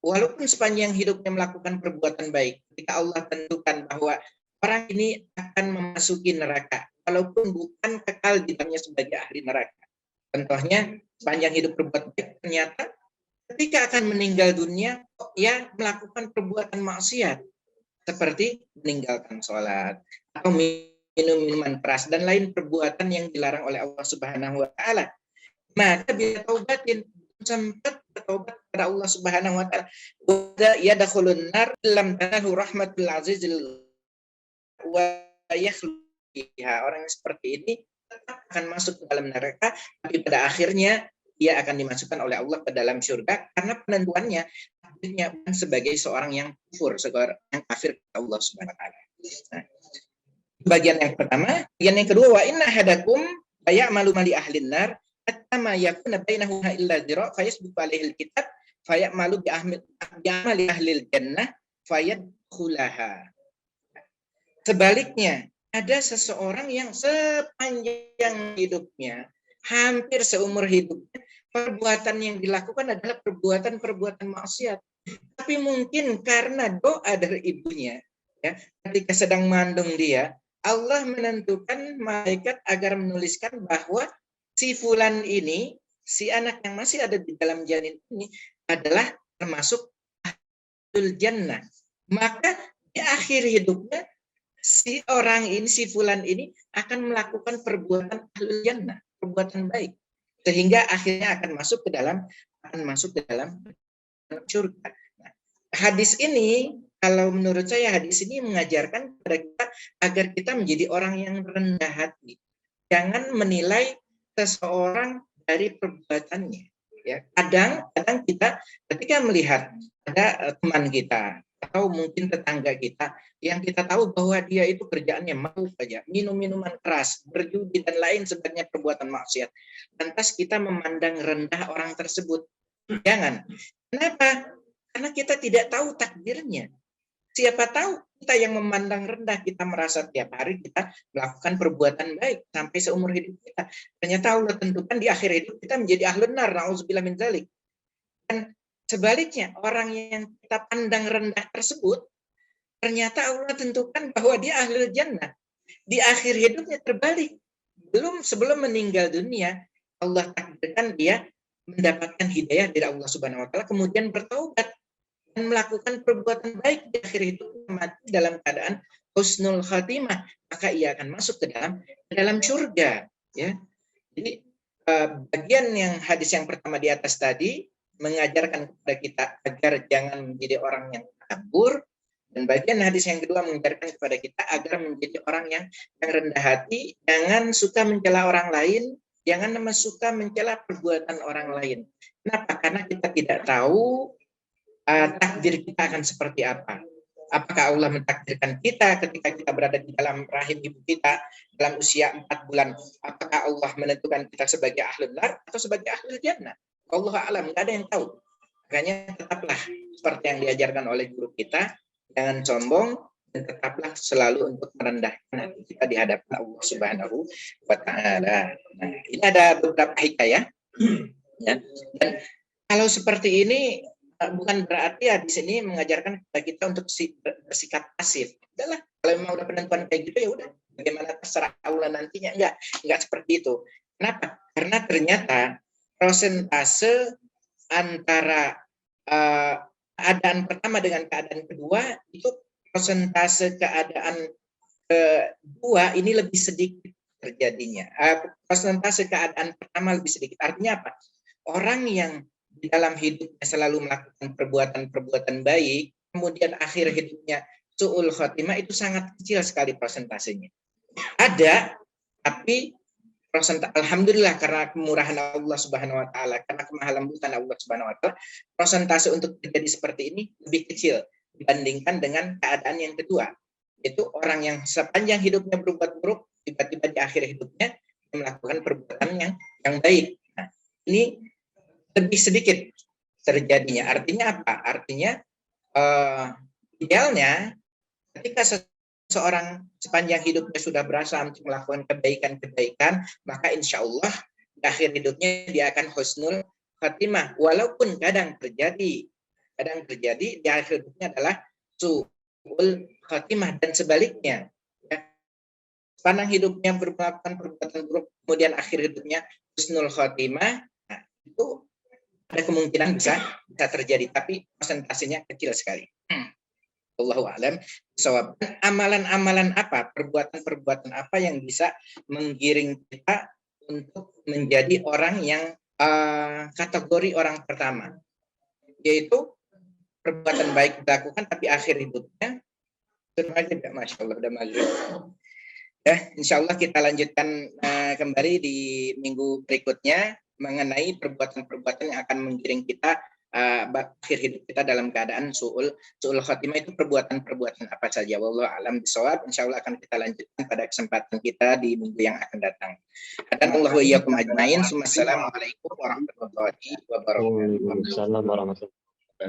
S3: walaupun sepanjang hidupnya melakukan perbuatan baik, ketika Allah tentukan bahwa orang ini akan memasuki neraka, walaupun bukan kekal di dalamnya sebagai ahli neraka. Contohnya, sepanjang hidup berbuat baik, ternyata ketika akan meninggal dunia, ia melakukan perbuatan maksiat, seperti meninggalkan sholat, atau minum minuman keras, dan lain perbuatan yang dilarang oleh Allah Subhanahu wa Ta'ala. Maka bila taubatin, sempat bertaubat kepada Allah Subhanahu wa Ta'ala, yadkhulun nar lam tanahu rahmatul azizil wa yakhluha. Orang yang seperti ini tetap akan masuk ke dalam neraka, tapi pada akhirnya ia akan dimasukkan oleh Allah ke dalam surga, karena penentuannya akhirnya sebagai seorang yang kufur, seorang yang kafir kepada Allah Subhanahu wa Ta'ala. Nah, bagian yang pertama. Bagian yang kedua, wa inna hadakum ya'malu mali ahlin nar hatta yakuna bainahu illa dhira fayasbiqu alaihi alkitab fayamalu bi amali ahli jannah fayadkhulaha. Sebaliknya, ada seseorang yang sepanjang hidupnya, hampir seumur hidupnya, perbuatan yang dilakukan adalah perbuatan maksiat. Tapi mungkin karena doa dari ibunya, ya, ketika sedang mengandung dia, Allah menentukan malaikat agar menuliskan bahwa si fulan ini, si anak yang masih ada di dalam janin ini adalah termasuk ahlul jannah. Maka di akhir hidupnya si orang ini, si fulan ini akan melakukan perbuatan ahlul jannah, perbuatan baik, sehingga akhirnya akan masuk ke dalam surga. Nah, hadis ini, kalau menurut saya hadis ini mengajarkan kepada kita agar kita menjadi orang yang rendah hati. Jangan menilai seseorang dari perbuatannya. Ya, kadang kita ketika melihat ada teman kita atau mungkin tetangga kita yang kita tahu bahwa dia itu kerjaannya mau saja, minum minuman keras, berjudi dan lain sebagainya perbuatan maksiat. Lantas kita memandang rendah orang tersebut. Jangan. Kenapa? Karena kita tidak tahu takdirnya. Siapa tahu kita yang memandang rendah, kita merasa tiap hari kita melakukan perbuatan baik sampai seumur hidup kita. Ternyata Allah tentukan di akhir hidup kita menjadi ahlun nar, na'udzubillah min dzalik. Dan sebaliknya, orang yang kita pandang rendah tersebut, ternyata Allah tentukan bahwa dia ahlul jannah. Di akhir hidupnya terbalik. Sebelum meninggal dunia, Allah takdirkan dia mendapatkan hidayah dari Allah Subhanahu wa taala, kemudian bertaubat dan melakukan perbuatan baik di akhir hidupnya, mati dalam keadaan husnul khatimah, maka ia akan masuk ke dalam surga, ya. Jadi bagian yang hadis yang pertama di atas tadi mengajarkan kepada kita agar jangan menjadi orang yang takabur, dan bagian hadis yang kedua mengajarkan kepada kita agar menjadi orang yang rendah hati, jangan suka mencela orang lain, jangan suka mencela perbuatan orang lain. Kenapa? Karena kita tidak tahu takdir kita akan seperti apa. Apakah Allah mentakdirkan kita ketika kita berada di dalam rahim ibu kita dalam usia 4 bulan? Apakah Allah menentukan kita sebagai ahlul nar atau sebagai ahlul jannah? Allah alam, nggak ada yang tahu. Makanya tetaplah seperti yang diajarkan oleh guru kita, jangan sombong dan tetaplah selalu untuk merendahkan hati kita di hadapan Allah Subhanahu wa taala. Nah, ini ada beberapa hikayah, ya. Dan kalau seperti ini bukan berarti ya di sini mengajarkan kepada kita untuk bersikap pasif. Udahlah, kalau memang udah penentuan kayak gitu ya udah, bagaimana terserah Allah nantinya. Enggak seperti itu. Kenapa? Karena ternyata prosentase antara keadaan pertama dengan keadaan kedua itu prosentase keadaan kedua ini lebih sedikit terjadinya. Prosentase keadaan pertama lebih sedikit. Artinya apa? Orang yang di dalam hidupnya selalu melakukan perbuatan-perbuatan baik, kemudian akhir hidupnya su'ul khotimah, itu sangat kecil sekali persentasenya. Ada, tapi alhamdulillah karena kemurahan Allah Subhanahu wa taala, karena kemaha lembutan Allah Subhanahu wa taala, persentase untuk terjadi seperti ini lebih kecil dibandingkan dengan keadaan yang kedua. Itu orang yang sepanjang hidupnya berbuat buruk, tiba-tiba di akhir hidupnya melakukan perbuatan yang baik. Nah, ini lebih sedikit terjadinya. Artinya apa? Artinya idealnya ketika seseorang sepanjang hidupnya sudah berusaha untuk melakukan kebaikan-kebaikan, maka insya Allah di akhir hidupnya dia akan husnul khatimah. Walaupun kadang terjadi di akhir hidupnya adalah su'ul khatimah, dan sebaliknya. Ya. Sepanjang hidupnya melakukan perbuatan buruk, kemudian akhir hidupnya husnul khatimah, nah, itu ada kemungkinan bisa terjadi, tapi persentasenya kecil sekali. Allahu a'lam. Amalan-amalan apa, perbuatan-perbuatan apa yang bisa menggiring kita untuk menjadi orang yang kategori orang pertama, yaitu perbuatan baik dilakukan tapi akhir hidupnya Masya Allah, udah maghrib. Ya, insya Allah kita lanjutkan kembali di minggu berikutnya mengenai perbuatan-perbuatan yang akan menggiring kita akhir hidup kita dalam keadaan su'ul khatimah. Itu perbuatan-perbuatan apa saja. Wallahu a'lam bishawab. Insyaallah akan kita lanjutkan pada kesempatan kita di minggu yang akan datang. Dan Allah wa iyyakum ajmain. Assalamualaikum warahmatullahi wabarakatuh.
S2: Waalaikumsalam warahmatullahi wabarakatuh.